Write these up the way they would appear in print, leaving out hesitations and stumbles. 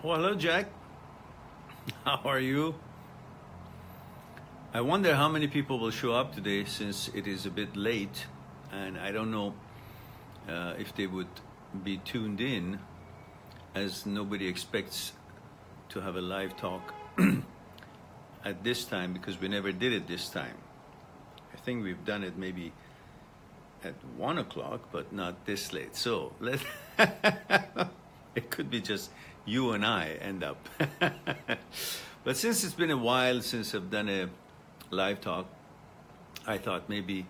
Well, hello, Jack. How are you? I wonder how many people will show up today since it is a bit late, and I don't know if they would be tuned in, as nobody expects to have a live talk at this time because we never did it this time. I think we've done it maybe at 1 o'clock, but not this late. So let it could be just you and I end up. But since it's been a while since I've done a live talk, I thought maybe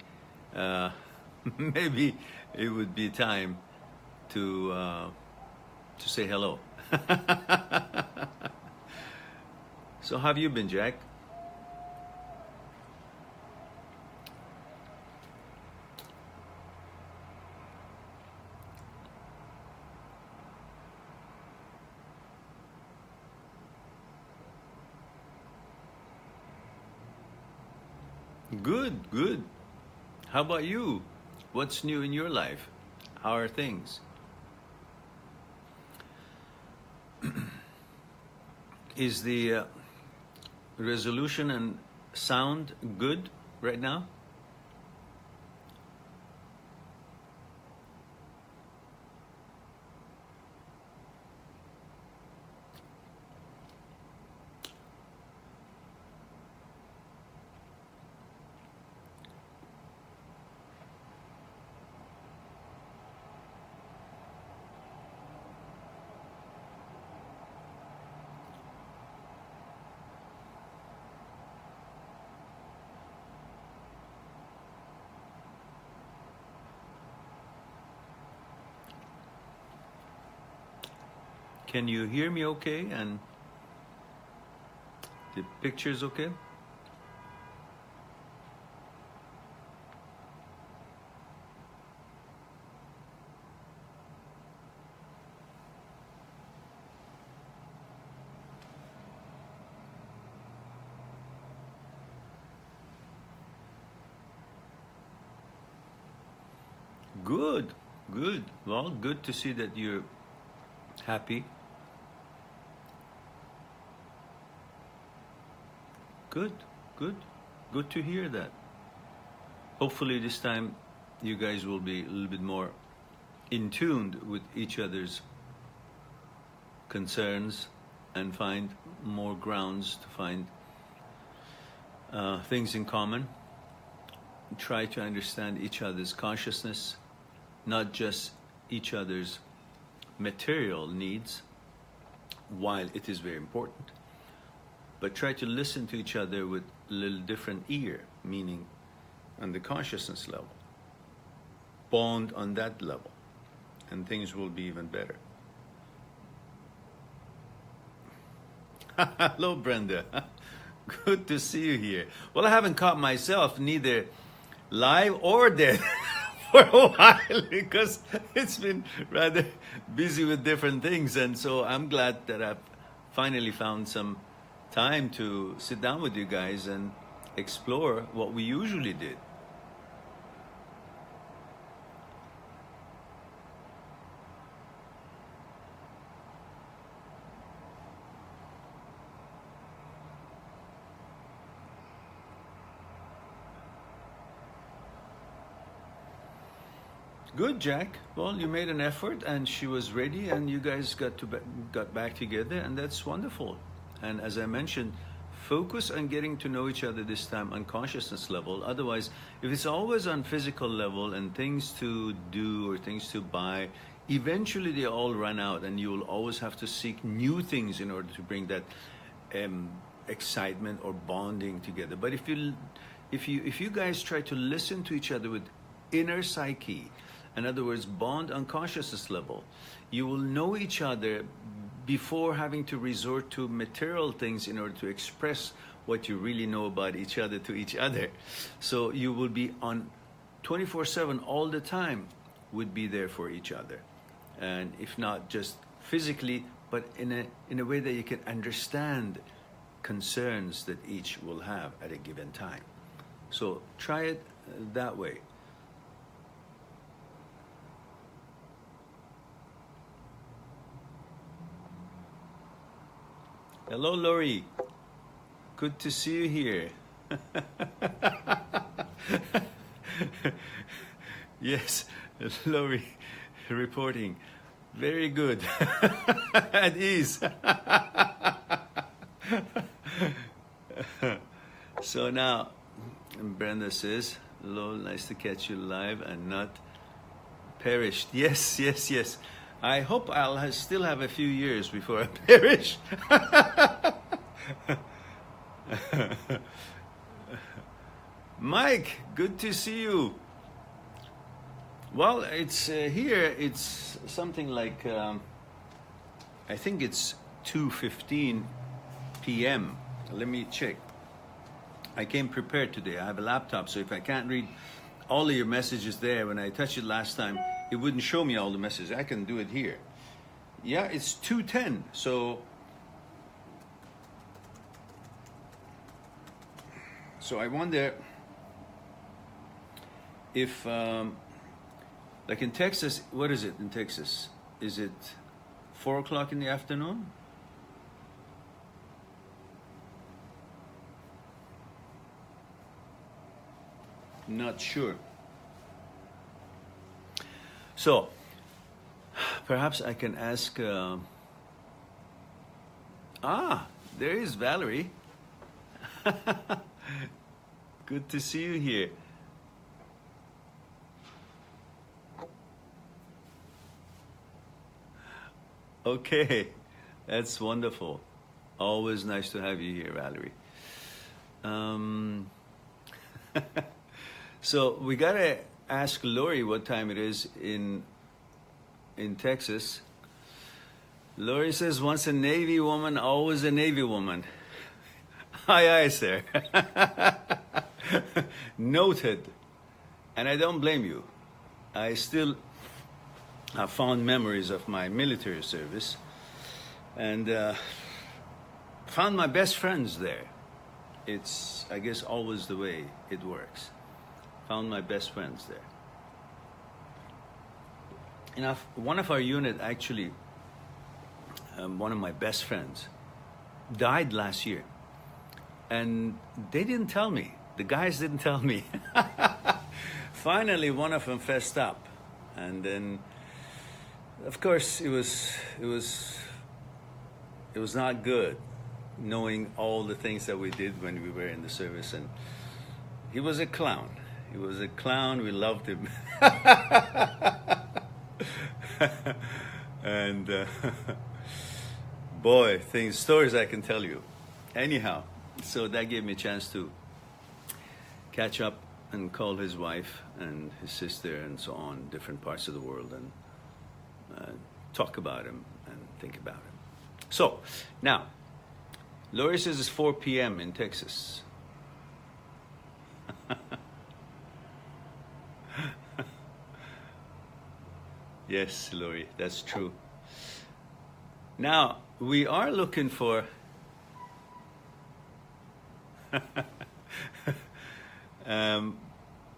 maybe it would be time to say hello. So how have you been, Jack? Good, good. How about you? What's new in your life? How are things? Is the resolution and sound good right now? Can you hear me okay? And the picture's okay? Good, good. Well, good to see that you're happy. Good, good. Good to hear that. Hopefully this time you guys will be a little bit more in tune with each other's concerns and find more grounds to find things in common. Try to understand each other's consciousness, not just each other's material needs, while it is very important, but try to listen to each other with a little different ear, meaning on the consciousness level. Bond on that level, and things will be even better. Hello, Brenda. Good to see you here. Well, I haven't caught myself neither live or dead for a while because it's been rather busy with different things, and so I'm glad that I've finally found some time to sit down with you guys and explore what we usually did. Good, Jack. Well, you made an effort, and she was ready, and you guys got back together, and that's wonderful. And as I mentioned, focus on getting to know each other this time on consciousness level. Otherwise, if it's always on physical level and things to do or things to buy, eventually they all run out, and you will always have to seek new things in order to bring that excitement or bonding together. But if you guys try to listen to each other with inner psyche, in other words, bond on consciousness level, you will know each other before having to resort to material things in order to express what you really know about each other to each other. So you will be on 24/7 all the time, would be there for each other. And if not just physically, but in a way that you can understand concerns that each will have at a given time. So try it that way. Hello, Lori. Good to see you here. Yes, Lori reporting. Very good. At ease. So now, Brenda says, hello, nice to catch you live and not perished. Yes, yes, yes. I hope I'll still have a few years before I perish. Mike, good to see you. Well, it's here, it's something like, I think it's 2:15 p.m. Let me check. I came prepared today. I have a laptop, so if I can't read all of your messages there, when I touched it last time, it wouldn't show me all the messages. I can do it here. Yeah, it's 2:10. So I wonder if, like in Texas, what is it in Texas? Is it 4 o'clock in the afternoon? Not sure. So, perhaps I can ask, there is Valerie. Good to see you here. Okay, that's wonderful. Always nice to have you here, Valerie. So we gotta ask Lori what time it is in Texas. Lori says, once a Navy woman, always a Navy woman. Aye, aye, sir. Noted. And I don't blame you. I still have fond memories of my military service, and found my best friends there. It's, I guess, always the way it works. Found my best friends there. You know, one of our unit actually, one of my best friends, died last year. And they didn't tell me. The guys didn't tell me. finally one of them fessed up, and then, of course, it was not good, knowing all the things that we did when we were in the service. And he was a clown. He was a clown. We loved him. And boy, stories I can tell you. Anyhow, so that gave me a chance to catch up and call his wife and his sister and so on, different parts of the world, and talk about him and think about him. So now, Lori says it's 4 p.m. in Texas. Yes, Lori, that's true. Now, we are looking for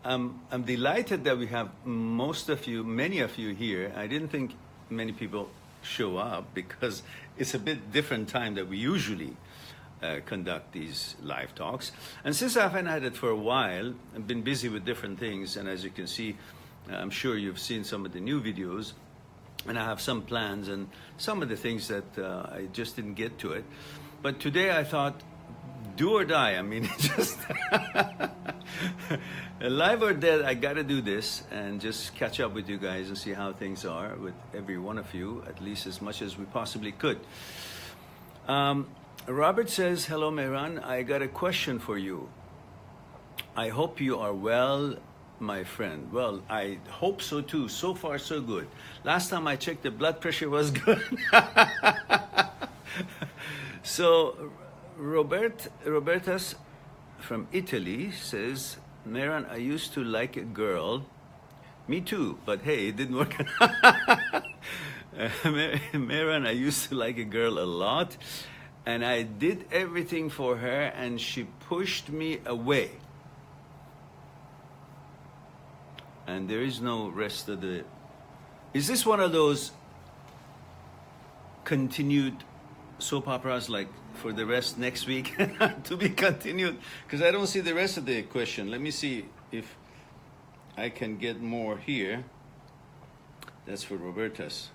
I'm delighted that we have many of you here. I didn't think many people show up because it's a bit different time that we usually conduct these live talks. And since I haven't had it for a while, I've been busy with different things, and as you can see, I'm sure you've seen some of the new videos, and I have some plans and some of the things that I just didn't get to it. But today I thought, do or die. I mean, just alive or dead, I got to do this and just catch up with you guys and see how things are with every one of you, at least as much as we possibly could. Robert says, hello, Mehran. I got a question for you. I hope you are well, my friend. Well, I hope so too. So far, so good. Last time I checked, the blood pressure was good. So, Roberta's from Italy says, Mehran, I used to like a girl. Me too, but hey, it didn't work. Mehran, I used to like a girl a lot, and I did everything for her, and she pushed me away. And there is no rest of the... Is this one of those continued soap operas, like for the rest next week to be continued? Because I don't see the rest of the question. Let me see if I can get more here. That's for Roberta's.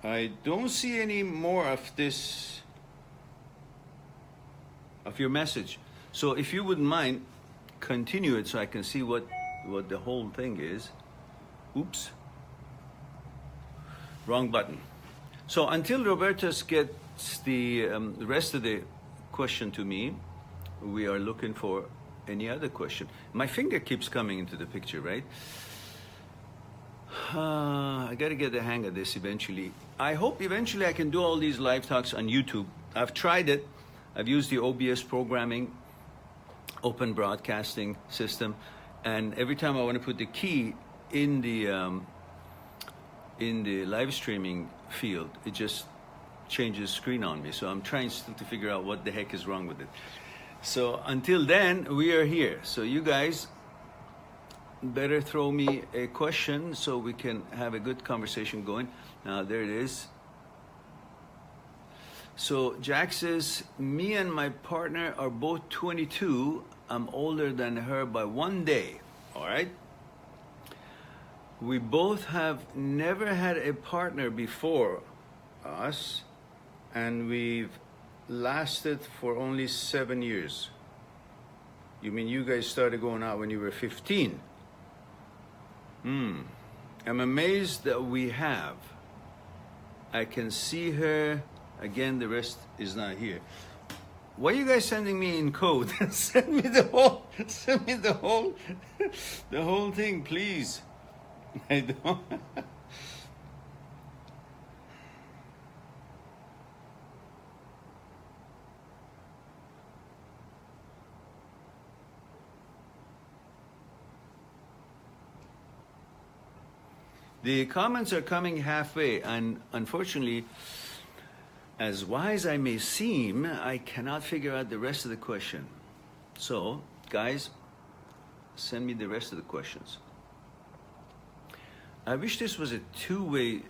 I don't see any more of this, of your message. So if you wouldn't mind, continue it so I can see what the whole thing is. Oops. Wrong button. So until Roberta's gets the rest of the question to me, we are looking for any other question. My finger keeps coming into the picture, right? I got to get the hang of this eventually. I hope eventually I can do all these live talks on YouTube. I've tried it. I've used the OBS programming, open broadcasting system, and every time I want to put the key in the live streaming field, it just changes screen on me. So I'm trying still to figure out what the heck is wrong with it. So until then, we are here. So you guys better throw me a question so we can have a good conversation going. Now, there it is. So Jack says, me and my partner are both 22. I'm older than her by 1 day. All right. We both have never had a partner before us, and we've lasted for only 7 years. You mean you guys started going out when you were 15? I'm amazed that we have. I can see her. Again, the rest is not here. Why are you guys sending me in code? Send me the whole thing, please. I don't. The comments are coming halfway, and unfortunately, as wise I may seem, I cannot figure out the rest of the question. So, guys, send me the rest of the questions. I wish this was a two-way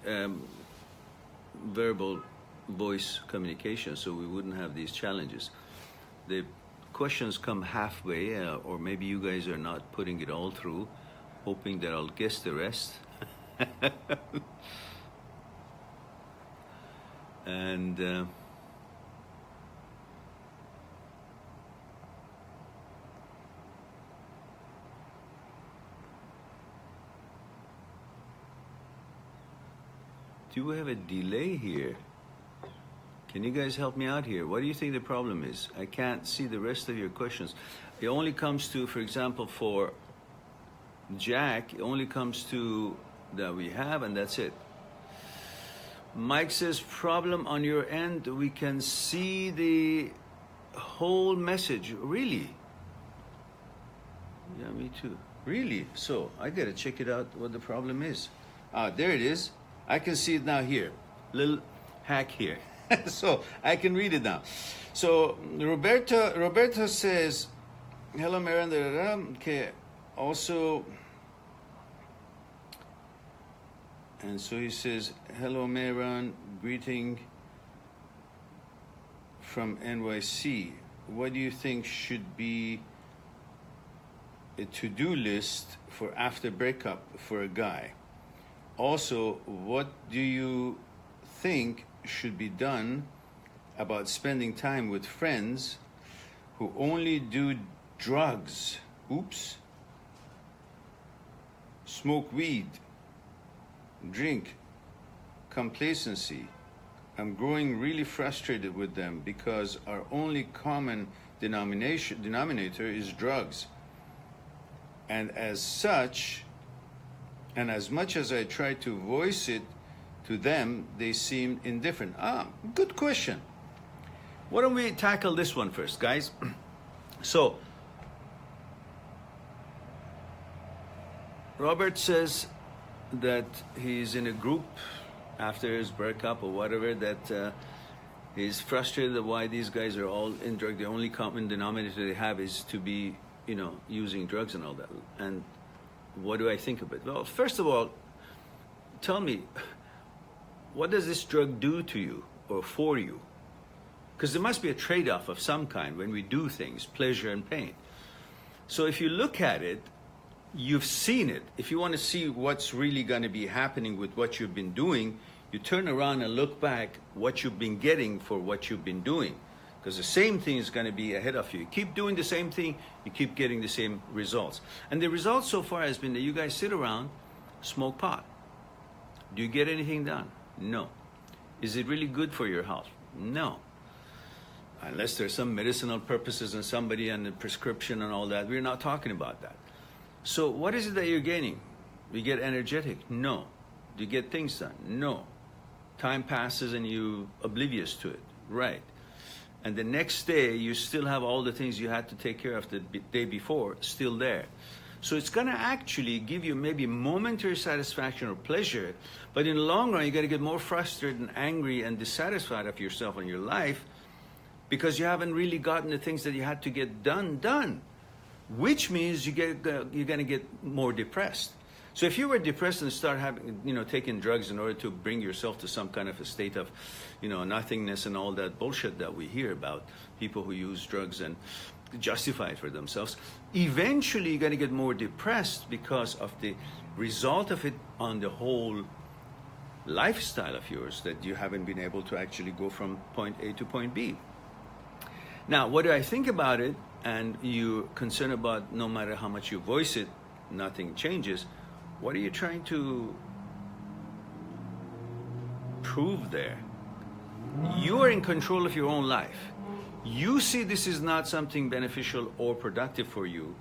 verbal voice communication so we wouldn't have these challenges. the questions come halfway, or maybe you guys are not putting it all through, hoping that I'll guess the rest. And do we have a delay here? Can you guys help me out here? What do you think the problem is? I can't see the rest of your questions. It only comes to, for example, for Jack, it only comes to that we have, and that's it. Mike says, problem on your end, we can see the whole message. Really? Yeah, me too. Really? So I gotta check it out what the problem is. Ah, there it is. I can see it now here. Little hack here. So I can read it now. So Roberto says, hello Mehran, okay, also, and so he says, hello Mehran, greeting from NYC. What do you think should be a to-do list for after breakup for a guy? Also, what do you think should be done about spending time with friends who only do drugs, oops, smoke weed, drink, complacency? I'm growing really frustrated with them because our only common denominator is drugs. And as such, and as much as I try to voice it to them, they seem indifferent. Ah, good question. Why don't we tackle this one first, guys? So, Robert says that he's in a group after his breakup or whatever, that he's frustrated at why these guys are all in drug. The only common denominator they have is to be, using drugs and all that. And what do I think of it? Well, first of all, tell me, what does this drug do to you or for you? Because there must be a trade-off of some kind when we do things, pleasure and pain. So if you look at it, you've seen it. If you want to see what's really going to be happening with what you've been doing, you turn around and look back what you've been getting for what you've been doing. Because the same thing is going to be ahead of you. You keep doing the same thing, you keep getting the same results. And the result so far has been that you guys sit around, smoke pot. Do you get anything done? No. Is it really good for your health? No. Unless there's some medicinal purposes and somebody and the prescription and all that. We're not talking about that. So what is it that you're gaining? You get energetic? No. Do you get things done? No. Time passes and you're oblivious to it. Right. And the next day, you still have all the things you had to take care of the day before still there. So it's going to actually give you maybe momentary satisfaction or pleasure, but in the long run, you're going to get more frustrated and angry and dissatisfied of yourself and your life because you haven't really gotten the things that you had to get done, which means you're going to get more depressed. So if you were depressed and start having, taking drugs in order to bring yourself to some kind of a state of, nothingness and all that bullshit that we hear about, people who use drugs and justify it for themselves, eventually you're going to get more depressed because of the result of it on the whole lifestyle of yours, that you haven't been able to actually go from point A to point B. Now, what do I think about it? And you're concerned about no matter how much you voice it, nothing changes. What are you trying to prove there? You are in control of your own life. You see this is not something beneficial or productive for you.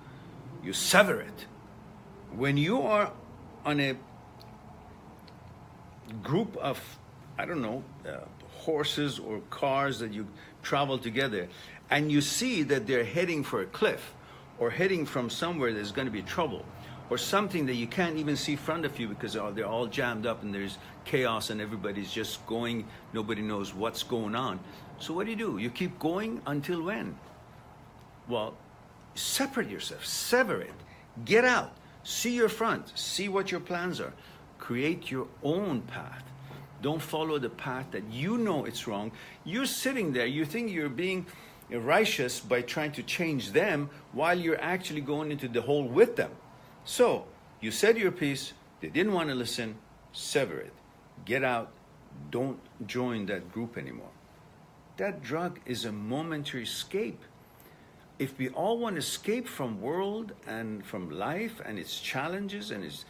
You sever it. When you are on a group of, horses or cars that you travel together, and you see that they're heading for a cliff or heading from somewhere there's going to be trouble, or something that you can't even see in front of you because they're all jammed up and there's chaos and everybody's just going, nobody knows what's going on. So what do? You keep going until when? Well, separate yourself, sever it, get out, see your front, see what your plans are, create your own path. Don't follow the path that you know it's wrong. You're sitting there, you think you're being righteous by trying to change them while you're actually going into the hole with them. So you said your piece, they didn't want to listen, sever it. Get out, don't join that group anymore. That drug is a momentary escape. If we all want to escape from world and from life and its challenges and its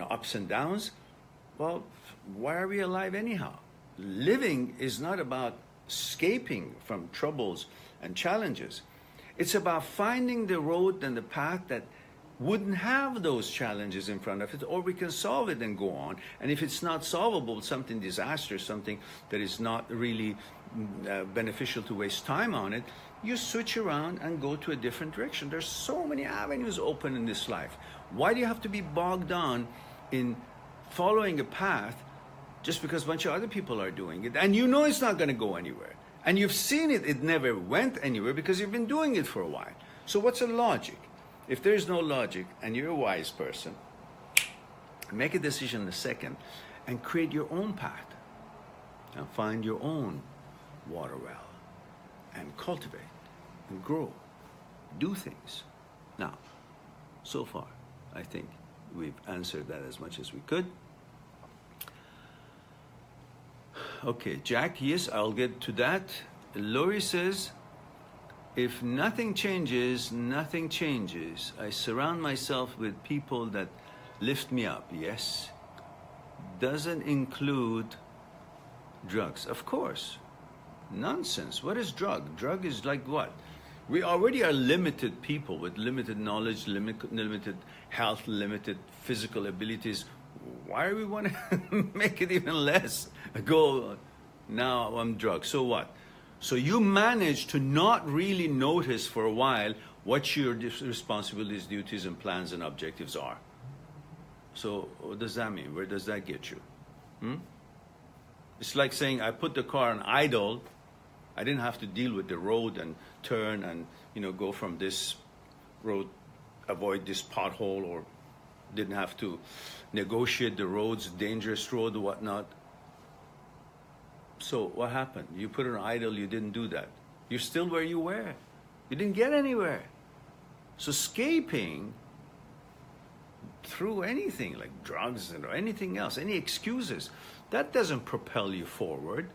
ups and downs, well, why are we alive anyhow? Living is not about escaping from troubles and challenges. It's about finding the road and the path that wouldn't have those challenges in front of it, or we can solve it and go on. And if it's not solvable, something disastrous, something that is not really beneficial to waste time on it, you switch around and go to a different direction. There's so many avenues open in this life. Why do you have to be bogged down in following a path just because a bunch of other people are doing it, and you know it's not going to go anywhere, and you've seen it never went anywhere because you've been doing it for a while? So what's the logic? If there's no logic and you're a wise person, make a decision in a second and create your own path and find your own water well and cultivate and grow, do things. Now, so far, I think we've answered that as much as we could. Okay, Jack, yes, I'll get to that. Lori says, if nothing changes, nothing changes. I surround myself with people that lift me up. Yes. Doesn't include drugs. Of course. Nonsense. What is drug? Drug is like what? We already are limited people with limited knowledge, limited health, limited physical abilities. Why do we want to make it even less? Go, now I'm drugged. So what? So you manage to not really notice for a while what your responsibilities, duties, and plans and objectives are. So what does that mean? Where does that get you? It's like saying I put the car on idle. I didn't have to deal with the road and turn and go from this road, avoid this pothole, or didn't have to negotiate the roads, dangerous road or whatnot. So what happened? You put it on idle, you didn't do that. You're still where you were. You didn't get anywhere. So escaping through anything like drugs or anything else, any excuses, that doesn't propel you forward.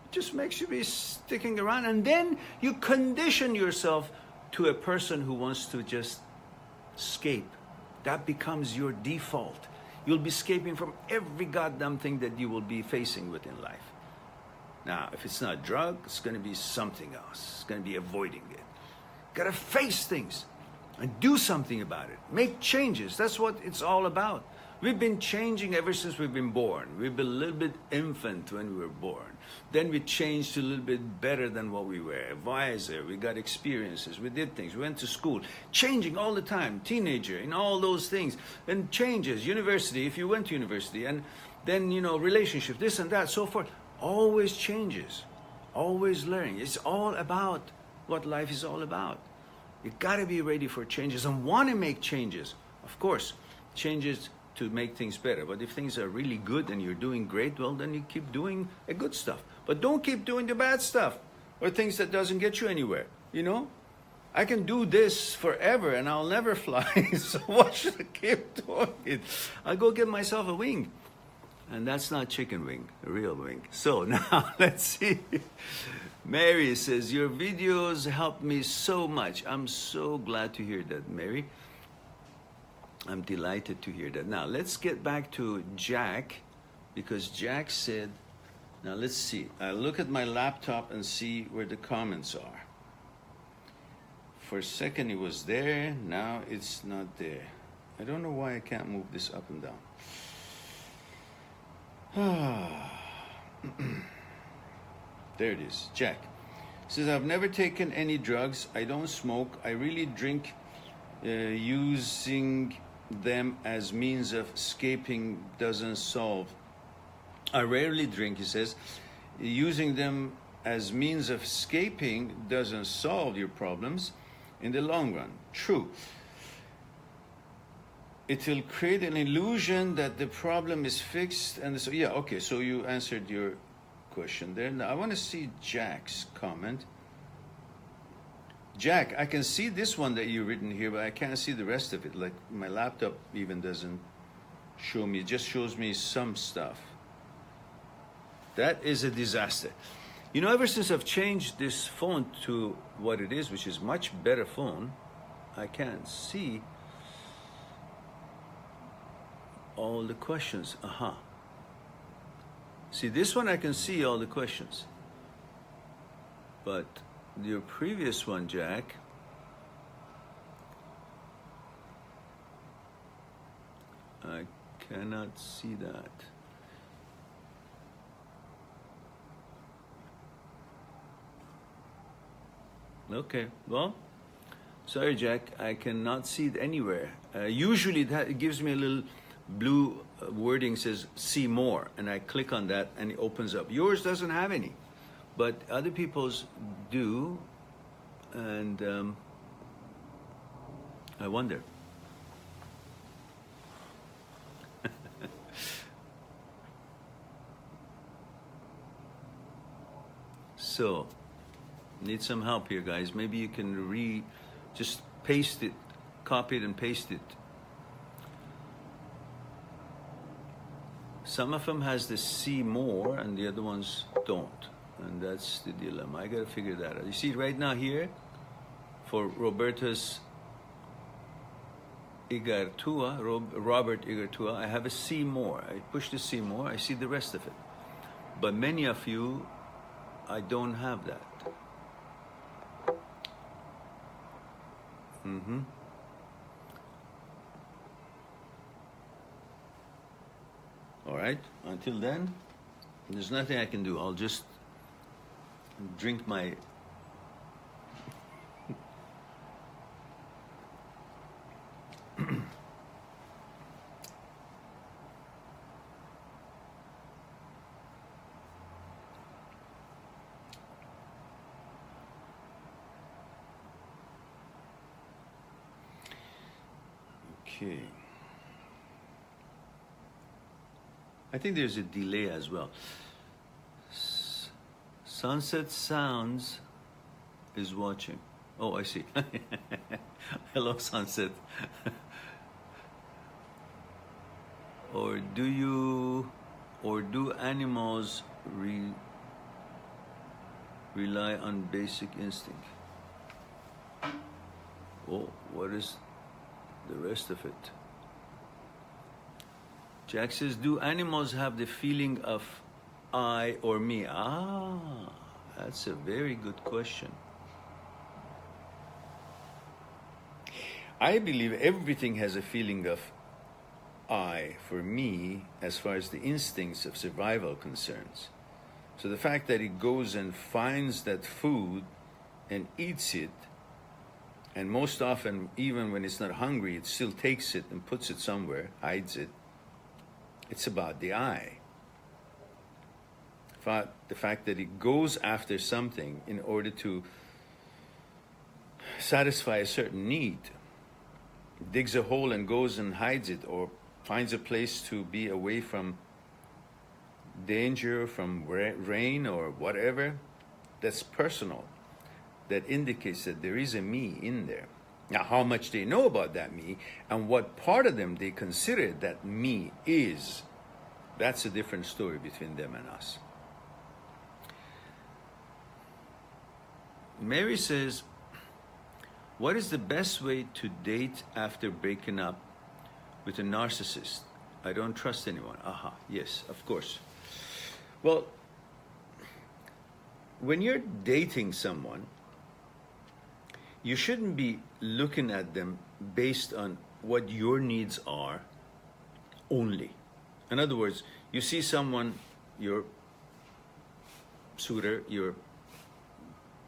It just makes you be sticking around, and then you condition yourself to a person who wants to just escape. That becomes your default. You'll be escaping from every goddamn thing that you will be facing with in life. Now, if it's not a drug, it's going to be something else. It's going to be avoiding it. Got to face things and do something about it. Make changes. That's what it's all about. We've been changing ever since we've been born. We've been a little bit infant when we were born. Then we changed to a little bit better than what we were. Wiser. We got experiences. We did things. We went to school. Changing all the time. Teenager and all those things. And changes. University, if you went to university. And then, relationship, this and that, so forth. Always changes. Always learning. It's all about what life is all about. You got to be ready for changes and want to make changes. Of course, changes to make things better. But if things are really good and you're doing great, well, then you keep doing the good stuff. But don't keep doing the bad stuff or things that doesn't get you anywhere. I can do this forever and I'll never fly. So why should I keep doing it? I'll go get myself a wing. And that's not chicken wing, a real wing. So now let's see. Mary says, your videos help me so much. I'm so glad to hear that, Mary. I'm delighted to hear that. Now let's get back to Jack, because Jack said, now let's see. I look at my laptop and see where the comments are. For a second it was there, now it's not there. I don't know why I can't move this up and down. There it is. Jack says, I've never taken any drugs. I don't smoke. I really drink, using them as means of escaping doesn't solve. I rarely drink, he says. Using them as means of escaping doesn't solve your problems in the long run. True. It will create an illusion that the problem is fixed. And so, yeah, okay, so you answered your question there. Now, I want to see Jack's comment. Jack, I can see this one that you've written here, but I can't see the rest of it. Like my laptop even doesn't show me, it just shows me some stuff. That is a disaster. You know, ever since I've changed this phone to what it is, which is much better phone, I can't see all the questions. See, this one I can see all the questions. But your previous one, Jack, I cannot see that. Okay, well, sorry, Jack, I cannot see it anywhere. Usually it gives me a little blue wording, says see more, and I click on that and it opens up. Yours doesn't have any, but other people's do, and I wonder. So, need some help here, guys. Maybe you can just paste it, copy it and paste it. Some of them has the see more and the other ones don't. And that's the dilemma. I gotta figure that out. You see right now here, for Roberta's Igartua, Robert Igartua, I have a see more. I push the see more, I see the rest of it. But many of you, I don't have that. All right, until then, there's nothing I can do. I'll just drink my Okay. I think there's a delay as well. Sunset Sounds is watching. Oh, I see. Hello, Sunset. Or do animals rely on basic instinct? Oh, what is the rest of it? Jack says, do animals have the feeling of I or me? That's a very good question. I believe everything has a feeling of I for me as far as the instincts of survival concerns. So the fact that it goes and finds that food and eats it, and most often, even when it's not hungry, it still takes it and puts it somewhere, hides it. It's about the I. The fact that it goes after something in order to satisfy a certain need, digs a hole and goes and hides it, or finds a place to be away from danger, from rain or whatever, that's personal. That indicates that there is a me in there. Now, how much they know about that me and what part of them they consider that me is, that's a different story between them and us. Mary says, what is the best way to date after breaking up with a narcissist? I don't trust anyone. Yes, of course. Well, when you're dating someone, you shouldn't be looking at them based on what your needs are only. In other words, you see someone, your suitor, your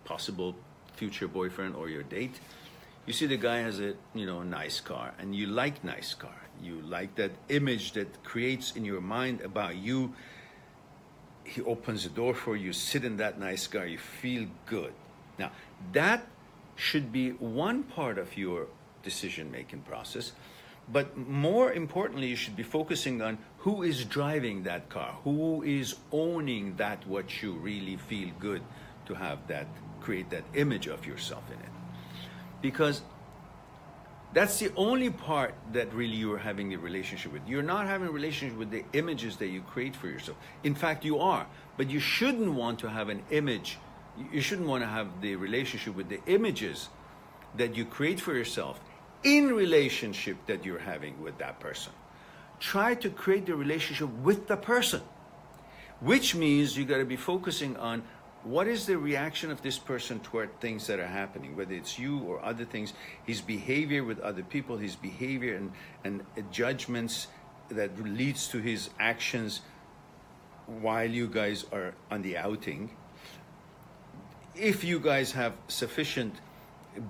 possible future boyfriend or your date, you see the guy has a nice car, and you like nice car. You like that image that creates in your mind about you. He opens the door for you, sit in that nice car, you feel good. Now, that should be one part of your decision-making process, but more importantly, you should be focusing on who is driving that car, who is owning that, what you really feel good to have that, create that image of yourself in it. because that's the only part that really you're having a relationship with. You're not having a relationship with the images that you create for yourself. In fact, you are, but you shouldn't want to have an image. You shouldn't want to have the relationship with the images that you create for yourself in relationship that you're having with that person. Try to create the relationship with the person, which means you got to be focusing on what is the reaction of this person toward things that are happening, whether it's you or other things, his behavior with other people, his behavior and judgments that leads to his actions while you guys are on the outing. If you guys have sufficient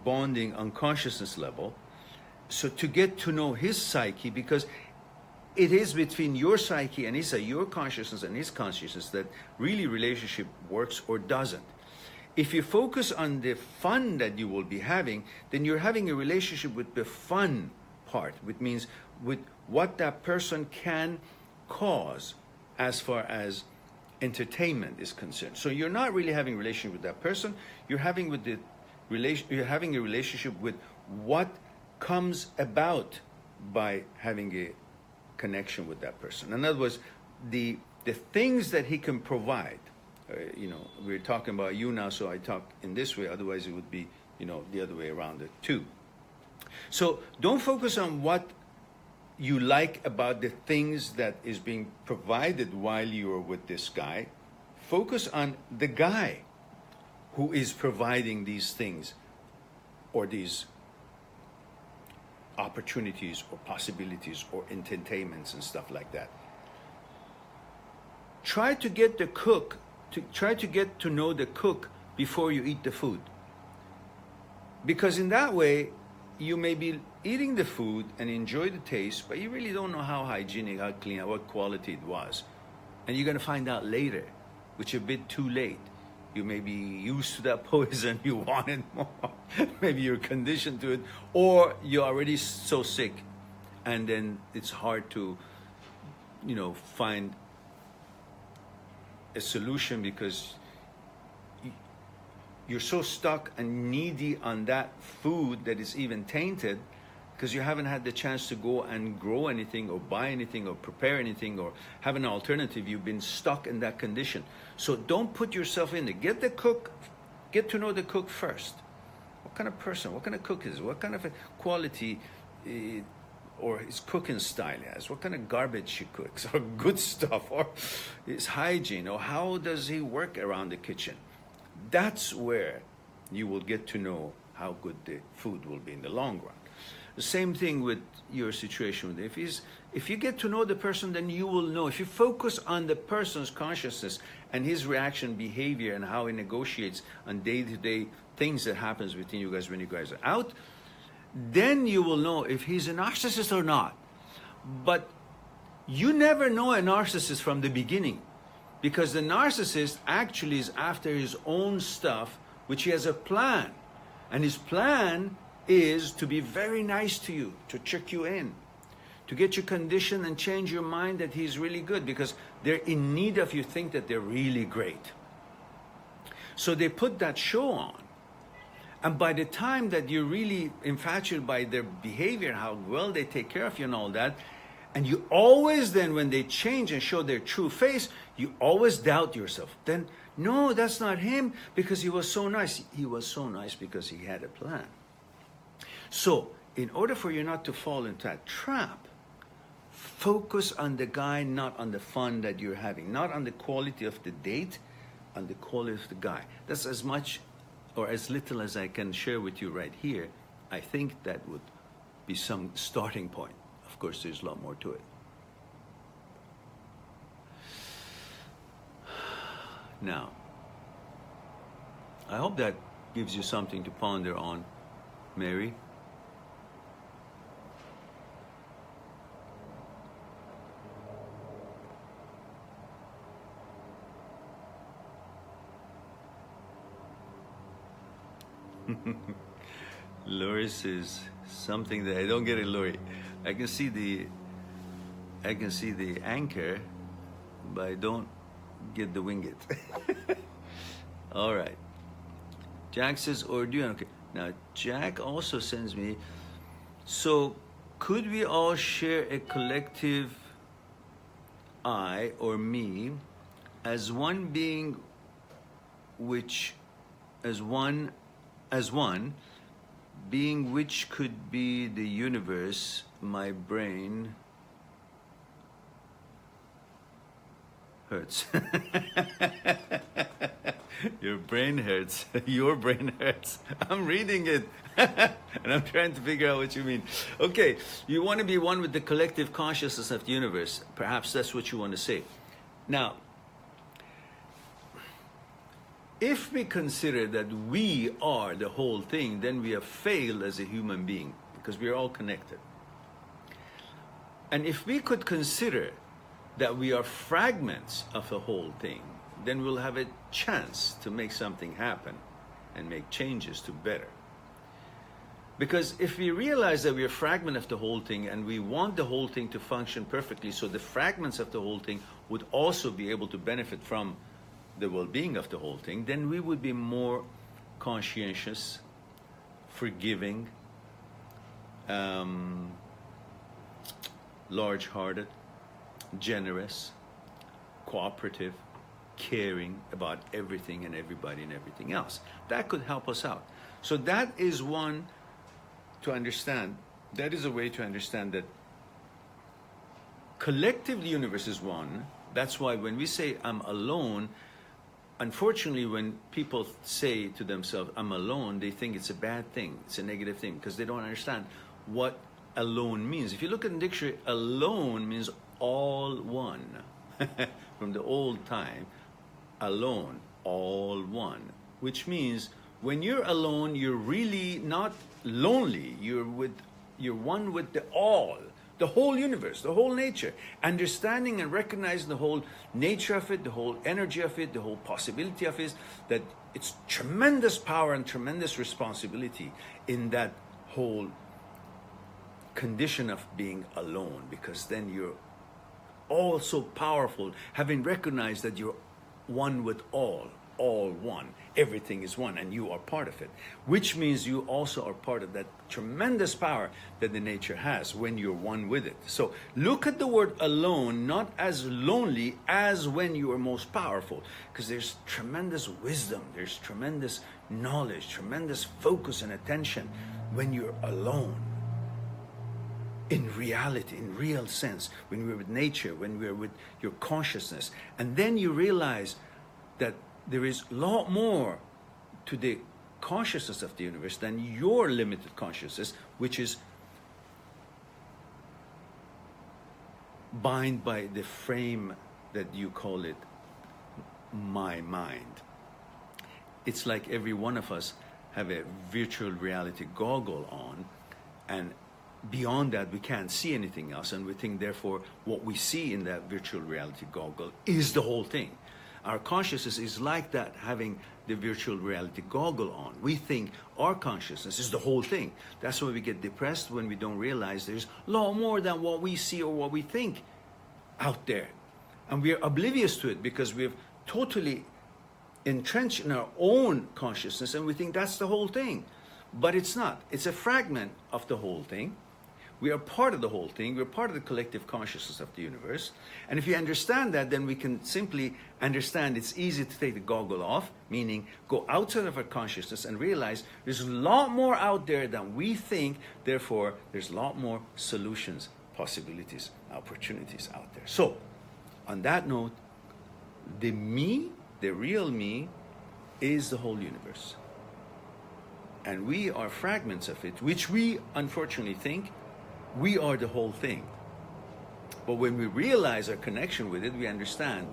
bonding on consciousness level, so to get to know his psyche, because it is between your psyche and his, your consciousness and his consciousness, that really relationship works or doesn't. If you focus on the fun that you will be having, then you're having a relationship with the fun part, which means with what that person can cause as far as entertainment is concerned. So you're not really having a relationship with that person. You're having you're having a relationship with what comes about by having a connection with that person. In other words, the things that he can provide. You know, we're talking about you now, so I talk in this way. Otherwise, it would be, you know, the other way around it too. So don't focus on what you like about the things that is being provided while you're with this guy. Focus on the guy who is providing these things or these opportunities or possibilities or entertainments and stuff like that. Try to get the cook, try to get to know the cook before you eat the food. Because in that way, you may be eating the food and enjoy the taste, but you really don't know how hygienic, how clean, what quality it was. And you're going to find out later, which is a bit too late. You may be used to that poison, you want it more. Maybe you're conditioned to it, or you're already so sick, and then it's hard to, you know, find a solution because you're so stuck and needy on that food that is even tainted because you haven't had the chance to go and grow anything or buy anything or prepare anything or have an alternative. You've been stuck in that condition. So don't put yourself in it. Get the cook, get to know the cook first. What kind of person, what kind of cook is it? What kind of quality or his cooking style he has? What kind of garbage he cooks or good stuff or his hygiene or how does he work around the kitchen? That's where you will get to know how good the food will be in the long run. The same thing with your situation with if you get to know the person, then you will know. If you focus on the person's consciousness and his reaction, behavior, and how he negotiates on day-to-day things that happens between you guys when you guys are out, then you will know if he's a narcissist or not. But you never know a narcissist from the beginning, because the narcissist actually is after his own stuff, which he has a plan. And his plan is to be very nice to you, to trick you in, to get you conditioned and change your mind that he's really good, because they're in need of you think that they're really great. So they put that show on. And by the time that you're really infatuated by their behavior, how well they take care of you and all that, and you always then, when they change and show their true face, you always doubt yourself. Then, no, that's not him because he was so nice. He was so nice because he had a plan. So, in order for you not to fall into that trap, focus on the guy, not on the fun that you're having, not on the quality of the date, on the quality of the guy. That's as much or as little as I can share with you right here. I think that would be some starting point. Of course, there's a lot more to it. Now, I hope that gives you something to ponder on, Mary. Lori says something that I don't get it, Lori. I can see the anchor, but I don't get the winged. All right. Jack says, or do you? Okay. Now, Jack also sends me, so could we all share a collective I or me as one being which, as one being which could be the universe, my brain hurts. Your brain hurts. Your brain hurts. I'm reading it. And I'm trying to figure out what you mean. Okay, you want to be one with the collective consciousness of the universe. Perhaps that's what you want to say. Now, if we consider that we are the whole thing, then we have failed as a human being, because we are all connected. And if we could consider that we are fragments of the whole thing, then we'll have a chance to make something happen and make changes to better. Because if we realize that we are a fragment of the whole thing and we want the whole thing to function perfectly, so the fragments of the whole thing would also be able to benefit from the well-being of the whole thing, then we would be more conscientious, forgiving, large-hearted, generous, cooperative, caring about everything and everybody and everything else. That could help us out. So that is one to understand. That is a way to understand that collective the universe is one. That's why when we say I'm alone, unfortunately when people say to themselves I'm alone, they think it's a bad thing, it's a negative thing, because they don't understand what alone means. If you look at the dictionary, alone means all one. From the old time, alone, all one, which means when you're alone, you're really not lonely. You're one with the all, the whole universe, the whole nature. Understanding and recognizing the whole nature of it, the whole energy of it, the whole possibility of it, that it's tremendous power and tremendous responsibility in that whole condition of being alone, because then you're all so powerful, having recognized that you're one with all one. Everything is one, and you are part of it, which means you also are part of that tremendous power that the nature has when you're one with it. So look at the word alone, not as lonely as when you are most powerful, because there's tremendous wisdom, there's tremendous knowledge, tremendous focus and attention when you're alone. In reality, in real sense, when we're with nature, when we're with your consciousness. And then you realize that there is a lot more to the consciousness of the universe than your limited consciousness, which is bound by the frame that you call it my mind. It's like every one of us have a virtual reality goggle on, and beyond that we can't see anything else, and we think therefore what we see in that virtual reality goggle is the whole thing. Our consciousness is like that, having the virtual reality goggle on. We think our consciousness is the whole thing. That's why we get depressed, when we don't realize there's a lot more than what we see or what we think out there. And we're oblivious to it because we've totally entrenched in our own consciousness, and we think that's the whole thing. But it's not. It's a fragment of the whole thing. We are part of the whole thing. We're part of the collective consciousness of the universe. And if you understand that, then we can simply understand it's easy to take the goggle off, meaning go outside of our consciousness and realize there's a lot more out there than we think. Therefore, there's a lot more solutions, possibilities, opportunities out there. So, on that note, the me, the real me, is the whole universe. And we are fragments of it, which we unfortunately think we are the whole thing. But when we realize our connection with it, we understand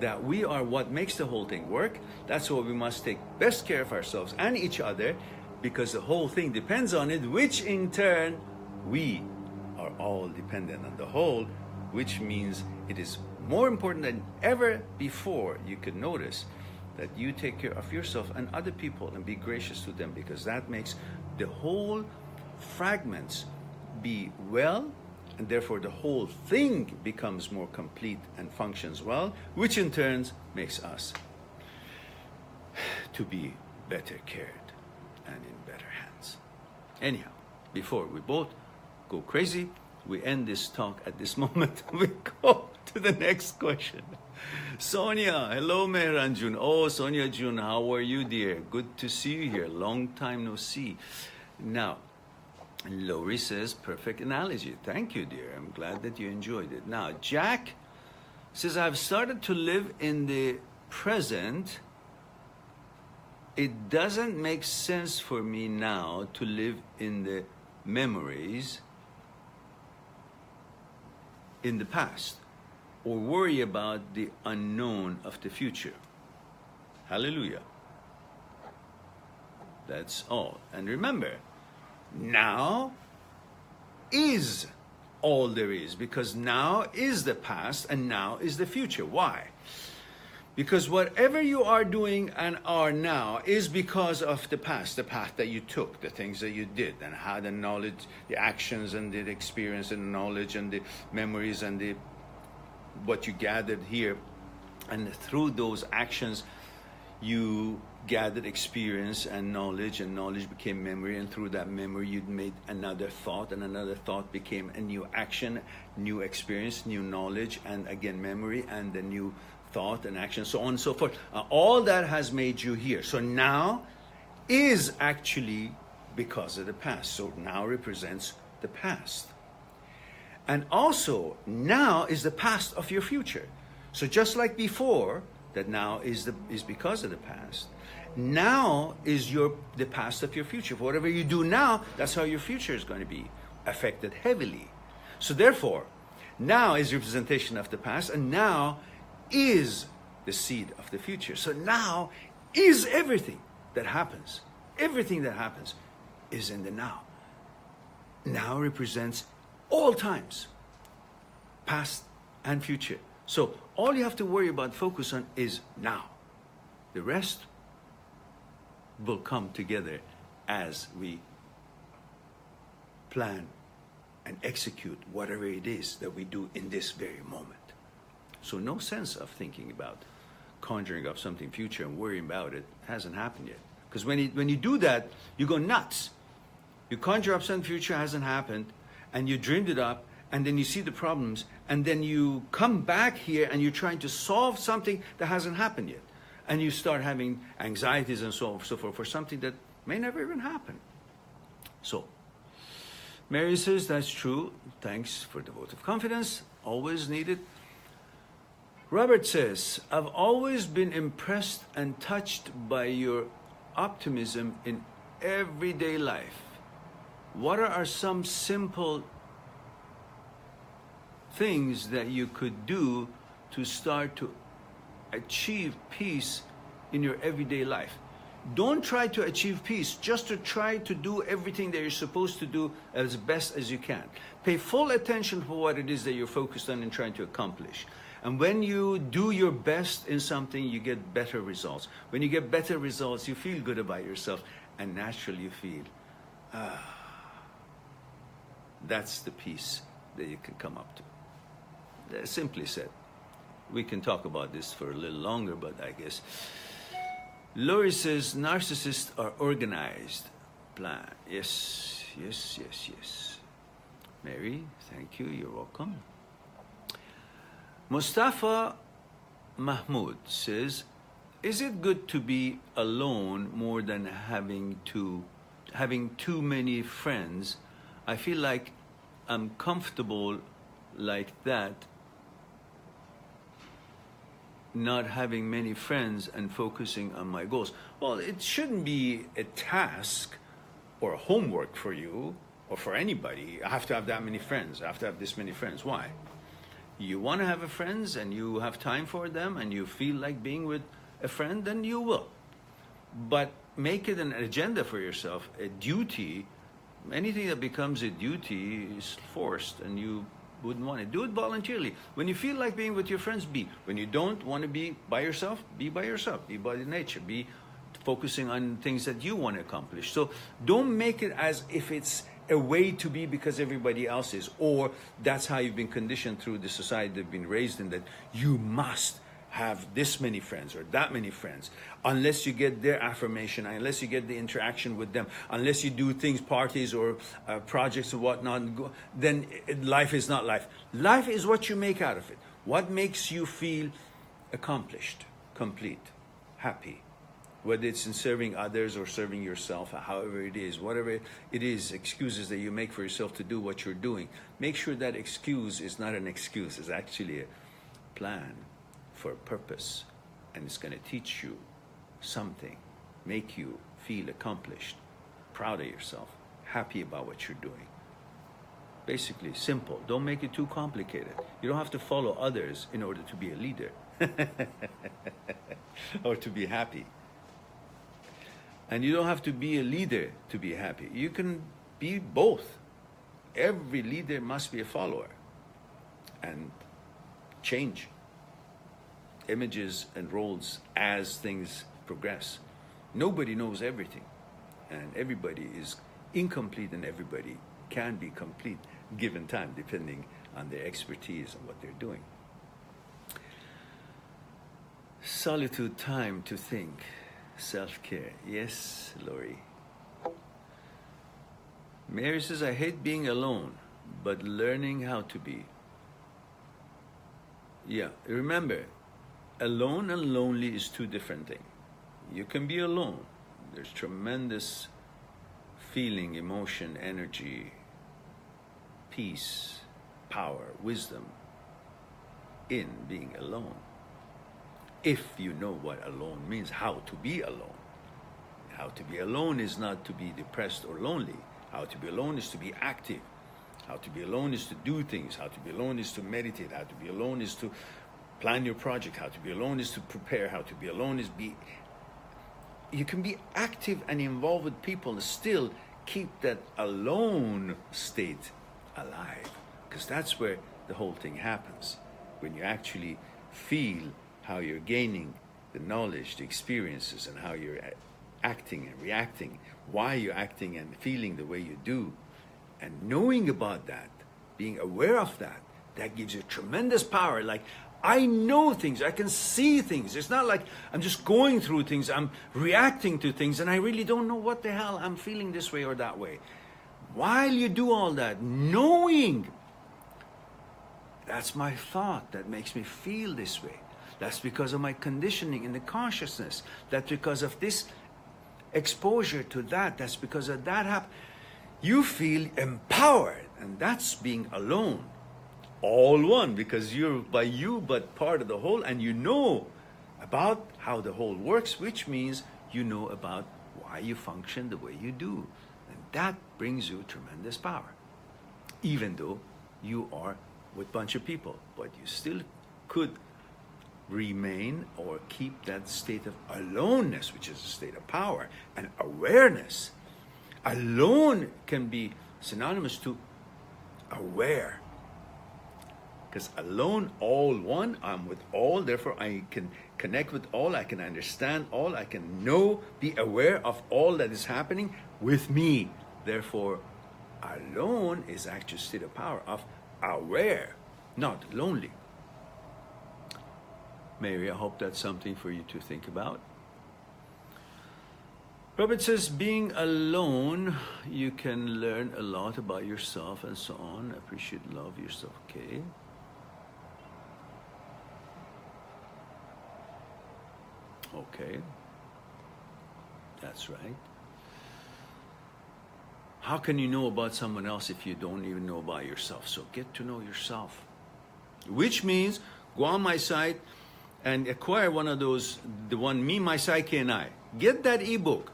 that we are what makes the whole thing work. That's why we must take best care of ourselves and each other, because the whole thing depends on it, which in turn, we are all dependent on the whole, which means it is more important than ever before. You could notice that you take care of yourself and other people and be gracious to them, because that makes the whole fragments be well, and therefore the whole thing becomes more complete and functions well, which in turn makes us to be better cared. and in better hands. Anyhow, before we both go crazy, we end this talk at this moment. We go to the next question. Sonia, hello Mehran Jun. Oh, Sonia Jun, how are you, dear? Good to see you here. Long time no see. Now, Lori says, perfect analogy. Thank you, dear. I'm glad that you enjoyed it. Now, Jack says, I've started to live in the present. It doesn't make sense for me now to live in the memories in the past or worry about the unknown of the future. Hallelujah. That's all. And remember, now is all there is, because now is the past and now is the future. Why? Because whatever you are doing and are now is because of the past, the path that you took, the things that you did, and how the knowledge, the actions and the experience and the knowledge and the memories and the what you gathered here. And through those actions, you gathered experience and knowledge became memory, and through that memory you made another thought, and another thought became a new action, new experience, new knowledge, and again memory, and the new thought and action, so on and so forth. All that has made you here. So now is actually because of the past. So now represents the past. And also now is the past of your future. So just like before, that now is because of the past. Now is the past of your future. For whatever you do now, that's how your future is going to be affected heavily. So therefore, now is representation of the past, and now is the seed of the future. So now is everything that happens. Everything that happens is in the now. Now represents all times, past and future. So all you have to worry about, focus on, is now. The rest will come together as we plan and execute whatever it is that we do in this very moment. So no sense of thinking about conjuring up something future and worrying about it. It hasn't happened yet. Because when you do that, you go nuts. You conjure up something future, hasn't happened, and you dreamed it up, and then you see the problems, and then you come back here and you're trying to solve something that hasn't happened yet. And you start having anxieties and so on and so forth for something that may never even happen. So, Mary says, that's true. Thanks for the vote of confidence. Always needed. Robert says, I've always been impressed and touched by your optimism in everyday life. What are some simple things that you could do to start to achieve peace in your everyday life? Don't try to achieve peace just to try to do everything that you're supposed to do as best as you can. Pay full attention for what it is that you're focused on and trying to accomplish. And when you do your best in something, you get better results. When you get better results, you feel good about yourself, and naturally you feel, that's the peace that you can come up to. Simply said. We can talk about this for a little longer, but I guess. Lori says, narcissists are organized. Plan. Yes, yes, yes, yes. Mary, thank you. You're welcome. Mustafa Mahmoud says, is it good to be alone more than having too many friends? I feel like I'm comfortable like that, not having many friends and focusing on my goals. Well, it shouldn't be a task or a homework for you or for anybody. I have to have that many friends. I have to have this many friends. Why? You want to have a friends and you have time for them and you feel like being with a friend, then you will. But make it an agenda for yourself, a duty. Anything that becomes a duty is forced, and you wouldn't want to do it voluntarily. When you feel like being with your friends, be. When you don't want to be by yourself, be by yourself. Be by nature. Be focusing on things that you want to accomplish. So don't make it as if it's a way to be because everybody else is, or that's how you've been conditioned through the society you've been raised in, that you must have this many friends or that many friends, unless you get their affirmation, unless you get the interaction with them, unless you do things, parties or projects or whatnot, then life is not life. Life is what you make out of it. What makes you feel accomplished, complete, happy, whether it's in serving others or serving yourself, however it is, whatever it is, excuses that you make for yourself to do what you're doing. Make sure that excuse is not an excuse, it's actually a plan for a purpose, and it's going to teach you something, make you feel accomplished, proud of yourself, happy about what you're doing. Basically, simple. Don't make it too complicated. You don't have to follow others in order to be a leader or to be happy. And you don't have to be a leader to be happy. You can be both. Every leader must be a follower and change images and roles as things progress. Nobody knows everything, and everybody is incomplete, and everybody can be complete given time, depending on their expertise and what they're doing. Solitude, time to think. Self-care. Yes, Lori. Mary says, I hate being alone, but learning how to be. Yeah, remember, alone and lonely is two different things. You can be alone. There's tremendous feeling, emotion, energy, peace, power, wisdom in being alone. If you know what alone means, how to be alone. How to be alone is not to be depressed or lonely. How to be alone is to be active. How to be alone is to do things. How to be alone is to meditate. How to be alone is to plan your project. How to be alone is to prepare. How to be alone is be... You can be active and involved with people and still keep that alone state alive. Because that's where the whole thing happens. When you actually feel how you're gaining the knowledge, the experiences, and how you're acting and reacting, why you're acting and feeling the way you do, and knowing about that, being aware of that, that gives you tremendous power. Like, I know things, I can see things. It's not like I'm just going through things, I'm reacting to things, and I really don't know what the hell I'm feeling this way or that way. While you do all that, knowing, that's my thought that makes me feel this way. That's because of my conditioning in the consciousness. That's because of this exposure to that. That's because of that happen. You feel empowered, and that's being alone. All one, because you're by you, but part of the whole, and you know about how the whole works, which means you know about why you function the way you do. And that brings you tremendous power. Even though you are with a bunch of people, but you still could remain or keep that state of aloneness, which is a state of power and awareness. Alone can be synonymous to aware. Because alone, all one, I'm with all, therefore I can connect with all, I can understand all, I can know, be aware of all that is happening with me. Therefore, alone is actually a state of power of aware, not lonely. Mary, I hope that's something for you to think about. Robert says, being alone, you can learn a lot about yourself and so on. Appreciate, love yourself. Okay. Okay. That's right. How can you know about someone else if you don't even know about yourself? So get to know yourself. Which means, go on my site and acquire one of those, the one, Me, My Psyche, and I. Get that ebook.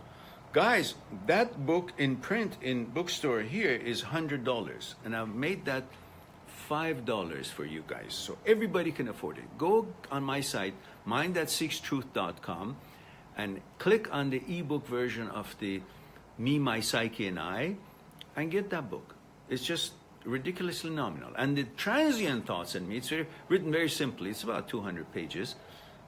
Guys, that book in print in bookstore here is $100. And I've made that $5 for you guys. So everybody can afford it. Go on my site, mindthat6truth.com, and click on the ebook version of the Me, My Psyche, and I, and get that book. It's just ridiculously nominal. And the transient thoughts in me, it's written very simply. It's about 200 pages.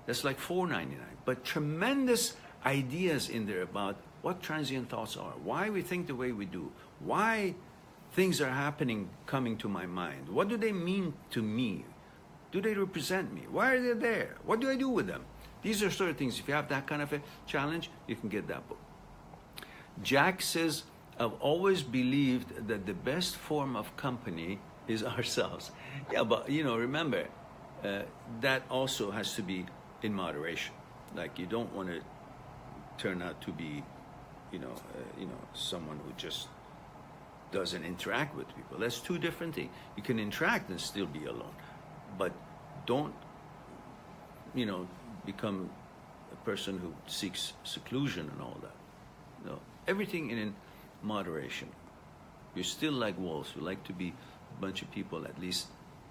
That's like $4.99. But tremendous ideas in there about what transient thoughts are, why we think the way we do, why things are happening, coming to my mind. What do they mean to me? Do they represent me? Why are they there? What do I do with them? These are sort of things. If you have that kind of a challenge, you can get that book. Jack says, I've always believed that the best form of company is ourselves. Yeah, but remember, that also has to be in moderation. Like, you don't want to turn out to be, someone who just doesn't interact with people. That's two different things. You can interact and still be alone, but don't, become a person who seeks seclusion and all that. No, everything in moderation. You're still like wolves. We like to be a bunch of people, at least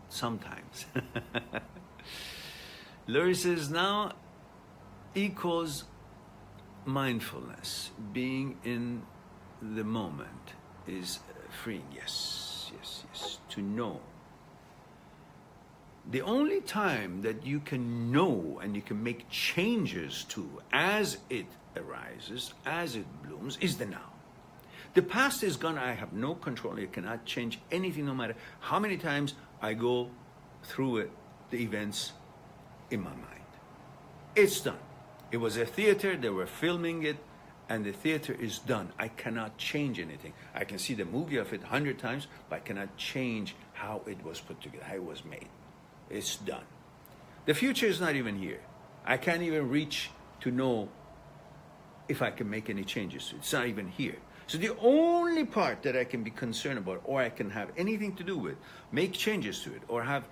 sometimes. Larry says, now equals mindfulness. Being in the moment is freeing. Yes. To know. The only time that you can know and you can make changes to as it arises, as it blooms, is the now. The past is gone. I have no control. I cannot change anything, no matter how many times I go through it, the events in my mind. It's done. It was a theater. They were filming it, and the theater is done. I cannot change anything. I can see the movie of it 100 times, but I cannot change how it was put together, how it was made. It's done. The future is not even here. I can't even reach to know if I can make any changes to it. It's not even here. So the only part that I can be concerned about, or I can have anything to do with, make changes to it, or have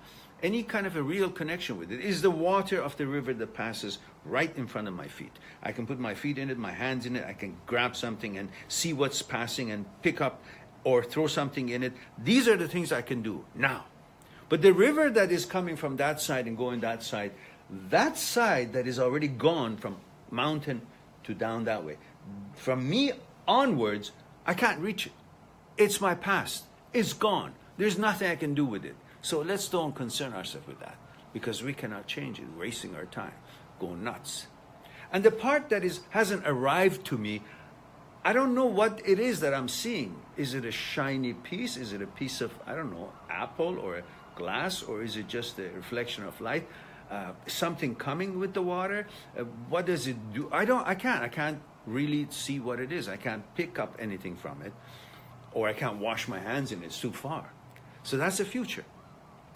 any kind of a real connection with it, is the water of the river that passes right in front of my feet. I can put my feet in it, my hands in it, I can grab something and see what's passing and pick up or throw something in it. These are the things I can do now. But the river that is coming from that side and going that side that is already gone from mountain to down that way, from me onwards, I can't reach it. It's my past. It's gone. There's nothing I can do with it. So let's don't concern ourselves with that, because we cannot change it, wasting our time, going nuts. And the part that hasn't arrived to me, I don't know what it is that I'm seeing. Is it a shiny piece? Is it a piece of, I don't know, apple or a glass, or is it just a reflection of light? Something coming with the water? What does it do? I can't really see what it is. I can't pick up anything from it, or I can't wash my hands in it. It's too far. So that's the future.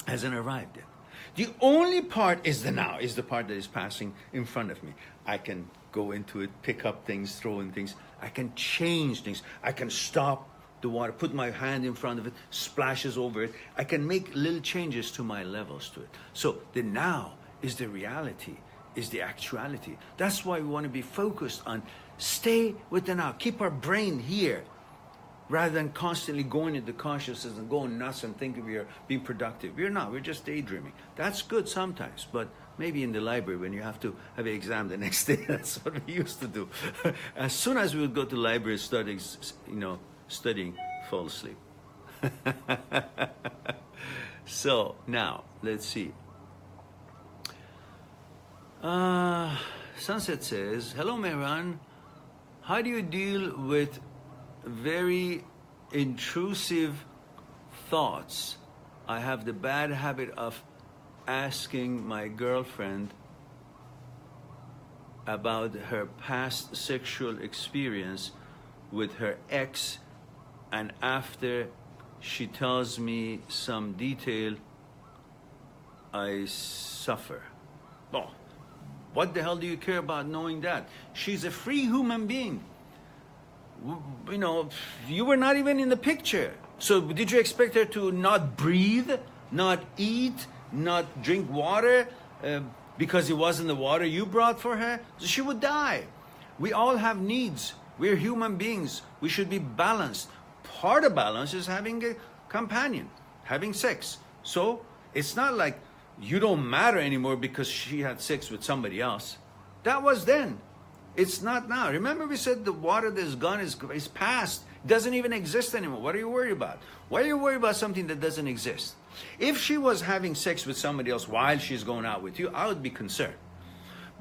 Hasn't arrived yet. The only part is the now, is the part that is passing in front of me. I can go into it, pick up things, throw in things. I can change things. I can stop the water, put my hand in front of it, splashes over it. I can make little changes to my levels to it. So the now is the reality, is the actuality. That's why we want to be focused on stay with the now. Keep our brain here, rather than constantly going into consciousness and going nuts and thinking we are being productive. We're not. We're just daydreaming. That's good sometimes, but maybe in the library when you have to have an exam the next day, that's what we used to do. As soon as we would go to the library studying, fall asleep. So now, let's see. Sunset says, hello Mehran, how do you deal with very intrusive thoughts? I have the bad habit of asking my girlfriend about her past sexual experience with her ex, and after she tells me some detail, I suffer. Oh, what the hell do you care about knowing that? She's a free human being. You know, you were not even in the picture. So did you expect her to not breathe, not eat, not drink water because it wasn't the water you brought for her? So she would die. We all have needs. We're human beings. We should be balanced. Part of balance is having a companion, having sex. So it's not like you don't matter anymore because she had sex with somebody else. That was then. It's not now. Remember we said the water that's gone is past. It doesn't even exist anymore. What are you worried about? Why are you worried about something that doesn't exist? If she was having sex with somebody else while she's going out with you, I would be concerned.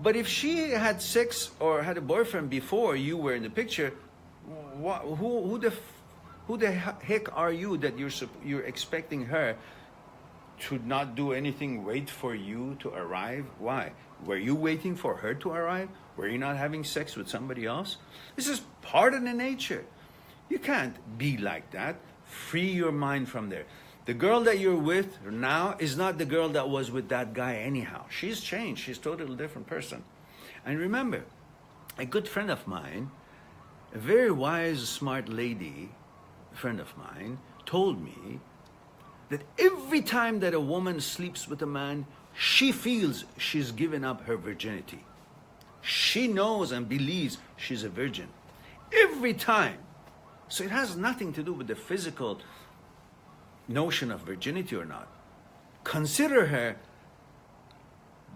But if she had sex or had a boyfriend before you were in the picture, who the heck are you that you're expecting her to not do anything, wait for you to arrive? Why? Were you waiting for her to arrive? Were you not having sex with somebody else? This is part of the nature. You can't be like that. Free your mind from there. The girl that you're with now is not the girl that was with that guy anyhow. She's changed. She's a totally different person. And remember, a good friend of mine, a very wise, smart lady, a friend of mine, told me that every time that a woman sleeps with a man, she feels she's given up her virginity. She knows and believes she's a virgin. Every time. So it has nothing to do with the physical notion of virginity or not. Consider her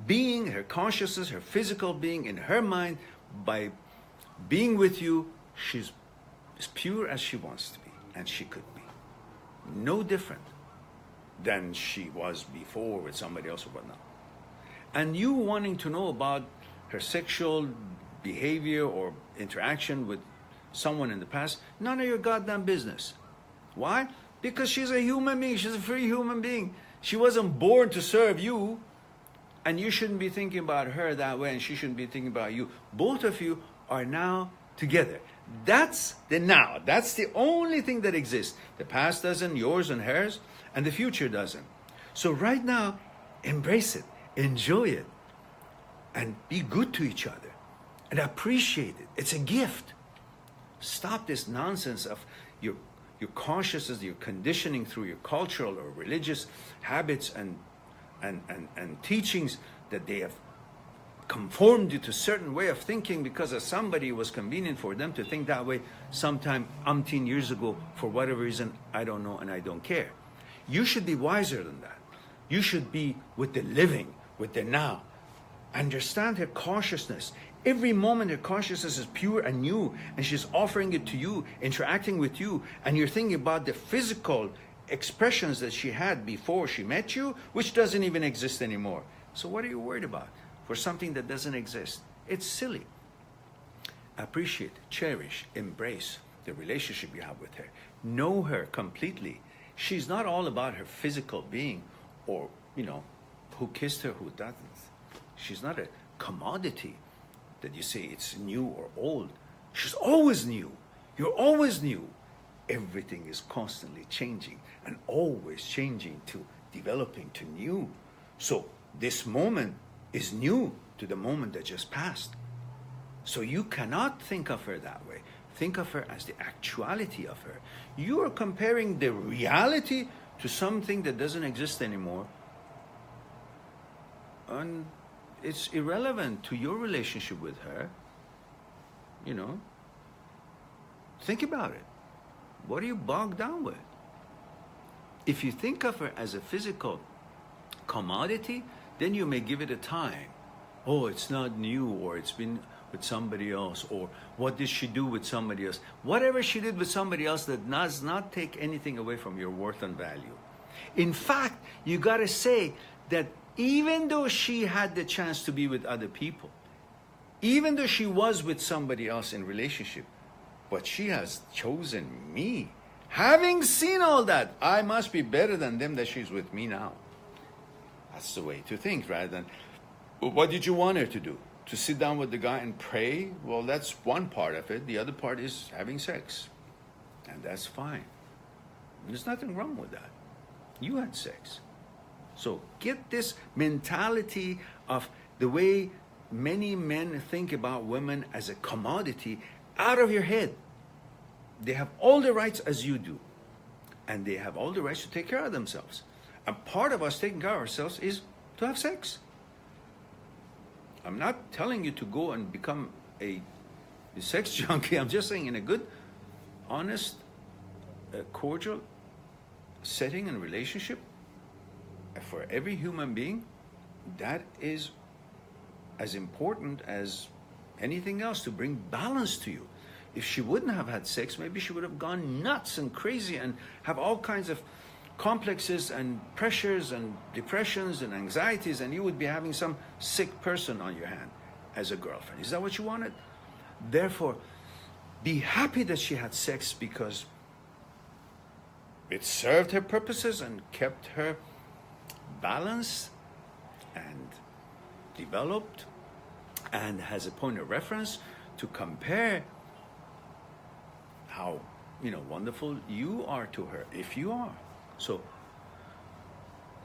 being, her consciousness, her physical being in her mind, by being with you, she's as pure as she wants to be, and she could be. No different than she was before with somebody else or whatnot. And you wanting to know about her sexual behavior or interaction with someone in the past, none of your goddamn business. Why? Because she's a human being. She's a free human being. She wasn't born to serve you, and you shouldn't be thinking about her that way, and she shouldn't be thinking about you. Both of you are now together. That's the now. That's the only thing that exists. The past doesn't, yours and hers, and the future doesn't. So right now, embrace it, enjoy it, and be good to each other, and appreciate it. It's a gift. Stop this nonsense of your consciousness, your conditioning through your cultural or religious habits and teachings that they have conformed you to a certain way of thinking because of somebody was convenient for them to think that way sometime umpteen years ago for whatever reason, I don't know and I don't care. You should be wiser than that. You should be with the living, with the now. Understand her consciousness. Every moment her consciousness is pure and new, and she's offering it to you, interacting with you, and you're thinking about the physical expressions that she had before she met you, which doesn't even exist anymore. So what are you worried about for something that doesn't exist? It's silly. Appreciate, cherish, embrace the relationship you have with her. Know her completely. She's not all about her physical being or, who kissed her, who doesn't. She's not a commodity that you say it's new or old. She's always new. You're always new. Everything is constantly changing and always changing to developing to new. So this moment is new to the moment that just passed. So you cannot think of her that way. Think of her as the actuality of her. You are comparing the reality to something that doesn't exist anymore. And it's irrelevant to your relationship with her. Think about it. What are you bogged down with? If you think of her as a physical commodity, then you may give it a time. Oh, it's not new, or it's been with somebody else, or what did she do with somebody else? Whatever she did with somebody else, that does not take anything away from your worth and value. In fact, you got to say that even though she had the chance to be with other people, even though she was with somebody else in relationship, but she has chosen me. Having seen all that, I must be better than them that she's with me now. That's the way to think, rather than, well, what did you want her to do? To sit down with the guy and pray? Well, that's one part of it. The other part is having sex. And that's fine. There's nothing wrong with that. You had sex. So get this mentality of the way many men think about women as a commodity out of your head. They have all the rights as you do. And they have all the rights to take care of themselves. And part of us taking care of ourselves is to have sex. I'm not telling you to go and become a sex junkie. I'm just saying in a good, honest, cordial setting and relationship, for every human being, that is as important as anything else to bring balance to you. If she wouldn't have had sex, maybe she would have gone nuts and crazy and have all kinds of complexes and pressures and depressions and anxieties, and you would be having some sick person on your hand as a girlfriend. Is that what you wanted? Therefore, be happy that she had sex because it served her purposes and kept her balanced and developed and has a point of reference to compare how wonderful you are to her, if you are. So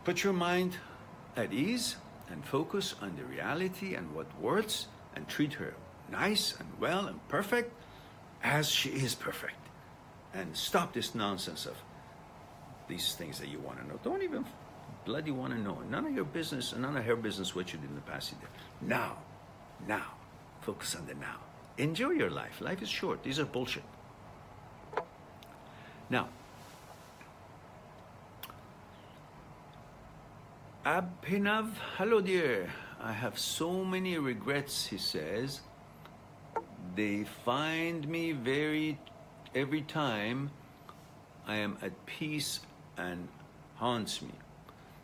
put your mind at ease and focus on the reality and what works, and treat her nice and well and perfect as she is perfect. And stop this nonsense of these things that you want to know. Don't even bloody want to know. None of your business and none of her business what you did in the past. You did. Now. Focus on the now. Enjoy your life. Life is short. These are bullshit. Now, Abhinav, hello dear. I have so many regrets, he says. They find me every time I am at peace and haunts me.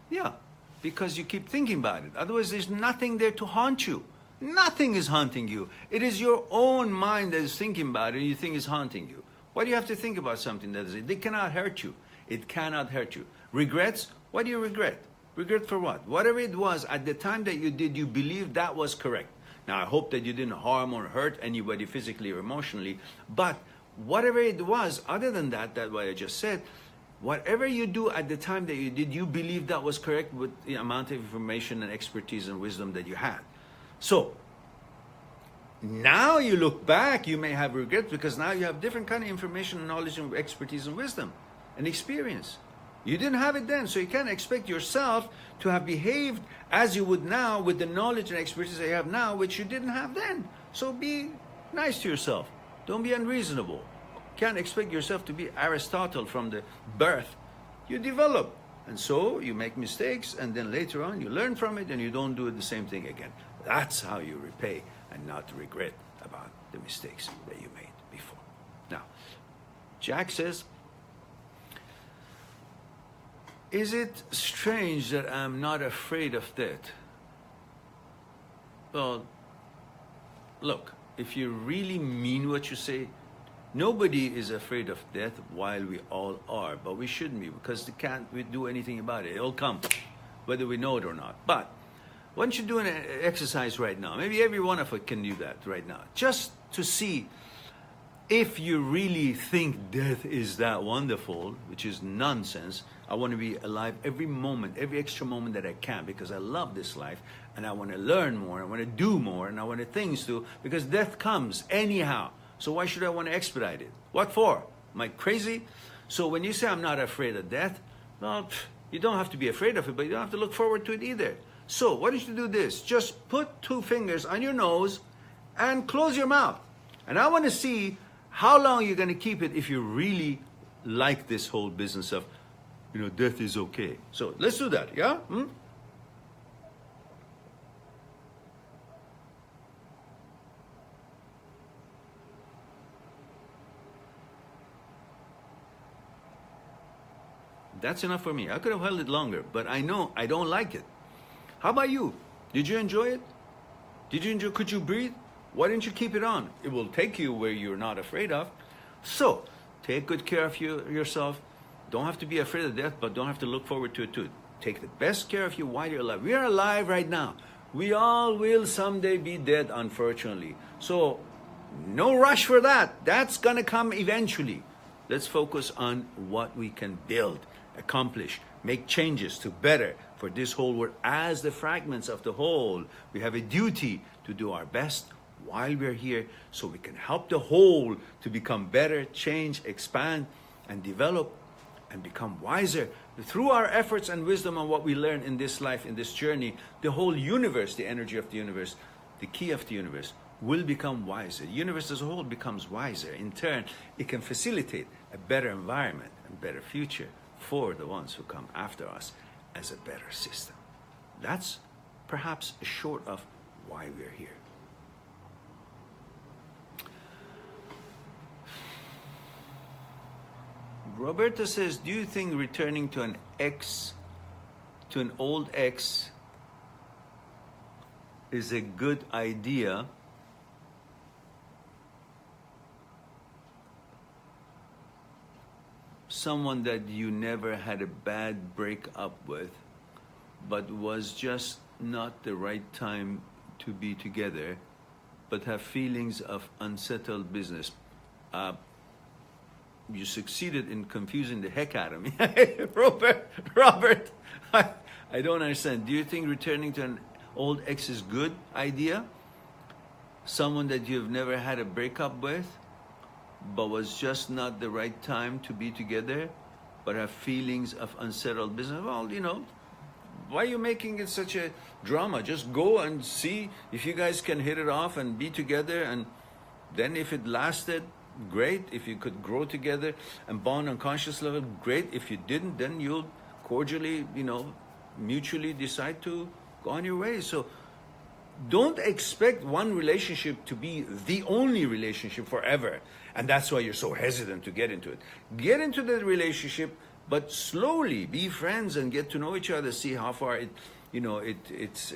Yeah, because you keep thinking about it. Otherwise, there's nothing there to haunt you. Nothing is haunting you. It is your own mind that is thinking about it and you think is haunting you. Why do you have to think about something that is it? They cannot hurt you. It cannot hurt you. Regrets? What do you regret? Regret for what? Whatever it was, at the time that you did, you believed that was correct. Now, I hope that you didn't harm or hurt anybody physically or emotionally, but whatever it was, other than that what I just said, whatever you do at the time that you did, you believed that was correct with the amount of information and expertise and wisdom that you had. So, now you look back, you may have regrets because now you have different kind of information, knowledge, and expertise and wisdom and experience. You didn't have it then, so you can't expect yourself to have behaved as you would now with the knowledge and expertise that you have now, which you didn't have then. So be nice to yourself. Don't be unreasonable. Can't expect yourself to be Aristotle from the birth. You develop. And so you make mistakes, and then later on you learn from it and you don't do it the same thing again. That's how you repay and not regret about the mistakes that you made before. Now, Jack says, is it strange that I'm not afraid of death? Well, look, if you really mean what you say, nobody is afraid of death while we all are, but we shouldn't be because we can't do anything about it. It'll come, whether we know it or not. But why don't you do an exercise right now? Maybe every one of us can do that right now, just to see if you really think death is that wonderful, which is nonsense. I want to be alive every moment, every extra moment that I can, because I love this life and I want to learn more, I want to do more, and I want to things to, because death comes anyhow. So why should I want to expedite it? What for? Am I crazy? So when you say I'm not afraid of death, well, you don't have to be afraid of it, but you don't have to look forward to it either. So why don't you do this? Just put 2 fingers on your nose and close your mouth. And I want to see how long you're going to keep it if you really like this whole business of, death is okay. So let's do that, yeah? That's enough for me. I could have held it longer, but I know I don't like it. How about you? Did you enjoy it? Could you breathe? Why didn't you keep it on? It will take you where you're not afraid of. So, take good care of yourself. Don't have to be afraid of death, but don't have to look forward to it too. Take the best care of you while you're alive. We are alive right now. We all will someday be dead, unfortunately. So, no rush for that. That's gonna come eventually. Let's focus on what we can build, accomplish, make changes to better for this whole world. As the fragments of the whole, we have a duty to do our best while we're here so we can help the whole to become better, change, expand, and develop and become wiser. Through our efforts and wisdom on what we learn in this life, in this journey, the whole universe, the energy of the universe, the key of the universe, will become wiser. The universe as a whole becomes wiser. In turn, it can facilitate a better environment and better future for the ones who come after us as a better system. That's perhaps a short of why we're here. Roberta says, do you think returning to an old ex is a good idea? Someone that you never had a bad breakup with, but was just not the right time to be together, but have feelings of unsettled business. You succeeded in confusing the heck out of me. Robert, I don't understand. Do you think returning to an old ex is good idea? Someone that you've never had a breakup with, but was just not the right time to be together, but have feelings of unsettled business. Well, you know, why are you making it such a drama? Just go and see if you guys can hit it off and be together, and then if it lasted, great. If you could grow together and bond on conscious level, great. If you didn't, then you'll cordially, you know, mutually decide to go on your way. So don't expect one relationship to be the only relationship forever. And that's why you're so hesitant to get into it. Get into the relationship, but slowly be friends and get to know each other, see how far it, you know, it's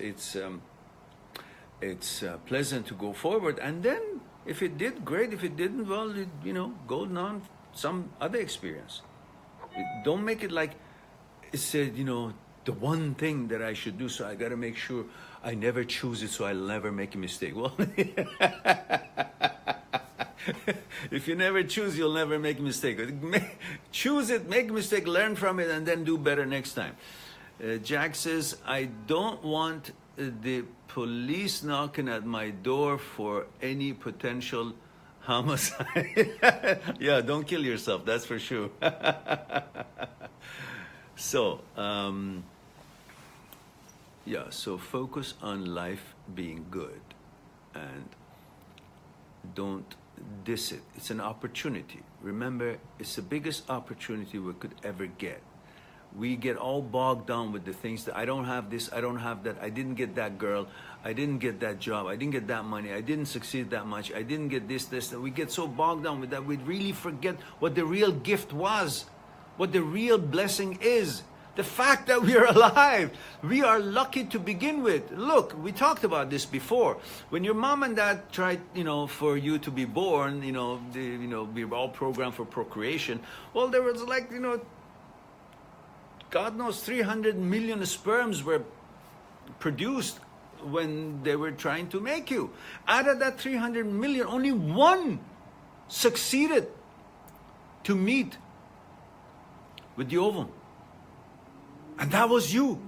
pleasant to go forward. And then if it did, great. If it didn't, well, it, you know, go on some other experience. Don't make it like it said, you know, the one thing that I should do, so I got to make sure I never choose it so I'll never make a mistake. Well, if you never choose, you'll never make a mistake. Choose it, make a mistake, learn from it, and then do better next time. Jack says, I don't want the police knocking at my door for any potential homicide. Yeah, don't kill yourself, that's for sure. So, yeah, so focus on life being good and don't diss it. It's an opportunity. Remember, it's the biggest opportunity we could ever get. We get all bogged down with the things that I don't have this, I don't have that, I didn't get that girl, I didn't get that job, I didn't get that money, I didn't succeed that much, I didn't get this, that. We get so bogged down with that, we really forget what the real gift was, what the real blessing is. The fact that we are alive, we are lucky to begin with. Look, we talked about this before. When your mom and dad tried, you know, for you to be born, you know, we were all programmed for procreation. Well, there was like, you know, God knows 300 million sperms were produced when they were trying to make you. Out of that 300 million, only one succeeded to meet with the ovum. And that was you.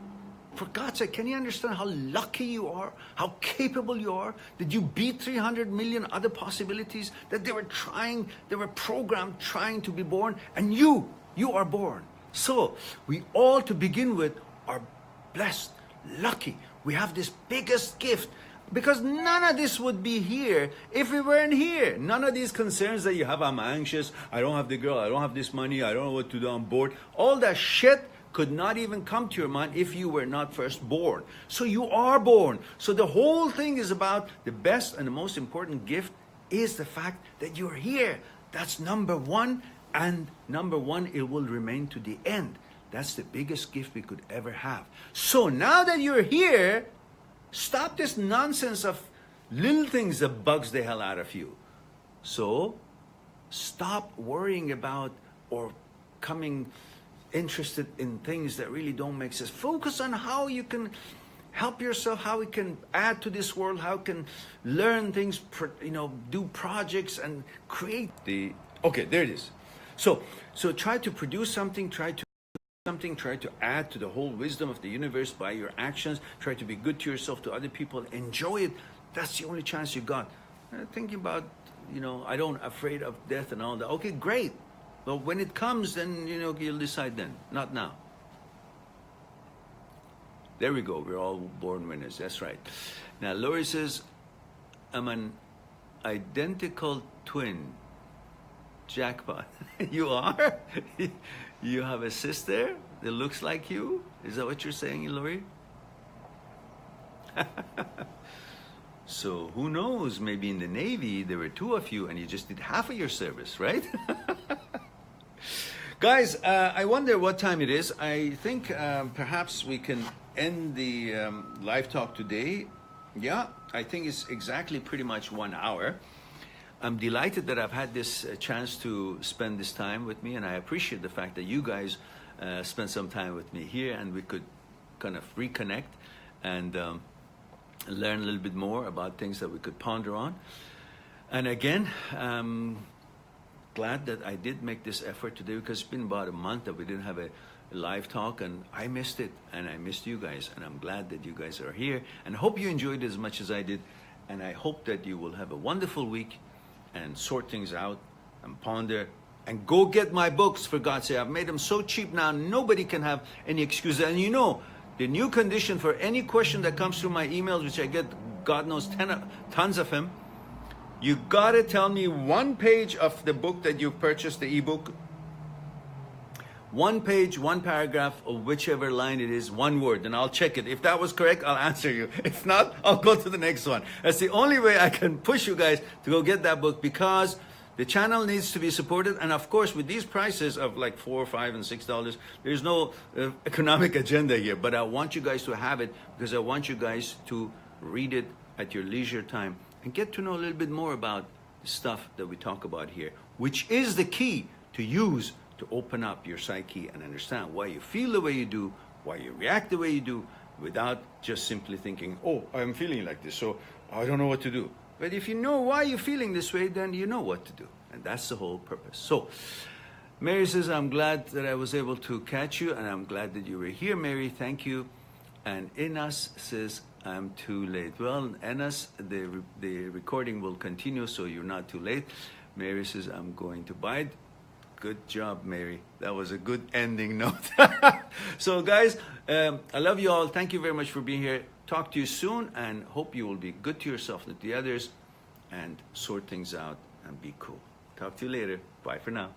For God's sake, can you understand how lucky you are? How capable you are? That you beat 300 million other possibilities? That they were trying, they were programmed trying to be born, and you are born. So, we all to begin with are blessed, lucky. We have this biggest gift. Because none of this would be here if we weren't here. None of these concerns that you have, I'm anxious, I don't have the girl, I don't have this money, I don't know what to do, I'm bored. All that shit could not even come to your mind if you were not first born. So you are born. So the whole thing is about the best and the most important gift is the fact that you're here. That's number one. And number one, it will remain to the end. That's the biggest gift we could ever have. So now that you're here, stop this nonsense of little things that bugs the hell out of you. So stop worrying about or coming interested in things that really don't make sense. Focus on how you can help yourself, how we can add to this world, how we can learn things, you know, do projects and create the, okay, there it is. So try to produce something, try to add to the whole wisdom of the universe by your actions, try to be good to yourself, to other people, enjoy it. That's the only chance you got. Thinking about, you know, I don't afraid of death and all that. Okay, great. Well, when it comes, then, you know, you'll decide then, not now. There we go, we're all born winners, that's right. Now, Lori says, I'm an identical twin. Jackpot. You are? You have a sister that looks like you? Is that what you're saying, Lori? So who knows, maybe in the Navy there were two of you and you just did half of your service, right? Guys, I wonder what time it is. I think perhaps we can end the live talk today. Yeah, I think it's exactly pretty much 1 hour. I'm delighted that I've had this chance to spend this time with me, and I appreciate the fact that you guys spent some time with me here, and we could kind of reconnect and learn a little bit more about things that we could ponder on. And again, glad that I did make this effort today, because it's been about a month that we didn't have a live talk, and I missed it, and I missed you guys, and I'm glad that you guys are here, and I hope you enjoyed it as much as I did, and I hope that you will have a wonderful week and sort things out and ponder and go get my books, for God's sake. I've made them so cheap now, nobody can have any excuses. And you know, the new condition for any question that comes through my emails, which I get, God knows, tons of them, you gotta tell me one page of the book that you purchased, the ebook, one page, one paragraph of whichever line it is, one word, and I'll check it. If that was correct, I'll answer you. If not, I'll go to the next one. That's the only way I can push you guys to go get that book, because the channel needs to be supported. And of course, with these prices of like $4, $5, and $6, there's no economic agenda here. But I want you guys to have it, because I want you guys to read it at your leisure time and get to know a little bit more about the stuff that we talk about here, which is the key to use to open up your psyche and understand why you feel the way you do, why you react the way you do, without just simply thinking, oh, I'm feeling like this, so I don't know what to do. But if you know why you're feeling this way, then you know what to do. And that's the whole purpose. So Mary says, I'm glad that I was able to catch you, and I'm glad that you were here, Mary. Thank you. And Inas says, I'm too late. Well, Inas, the recording will continue, so you're not too late. Mary says, I'm going to buy it. Good job, Mary. That was a good ending note. So guys, I love you all. Thank you very much for being here. Talk to you soon, and hope you will be good to yourself and to the others, and sort things out and be cool. Talk to you later. Bye for now.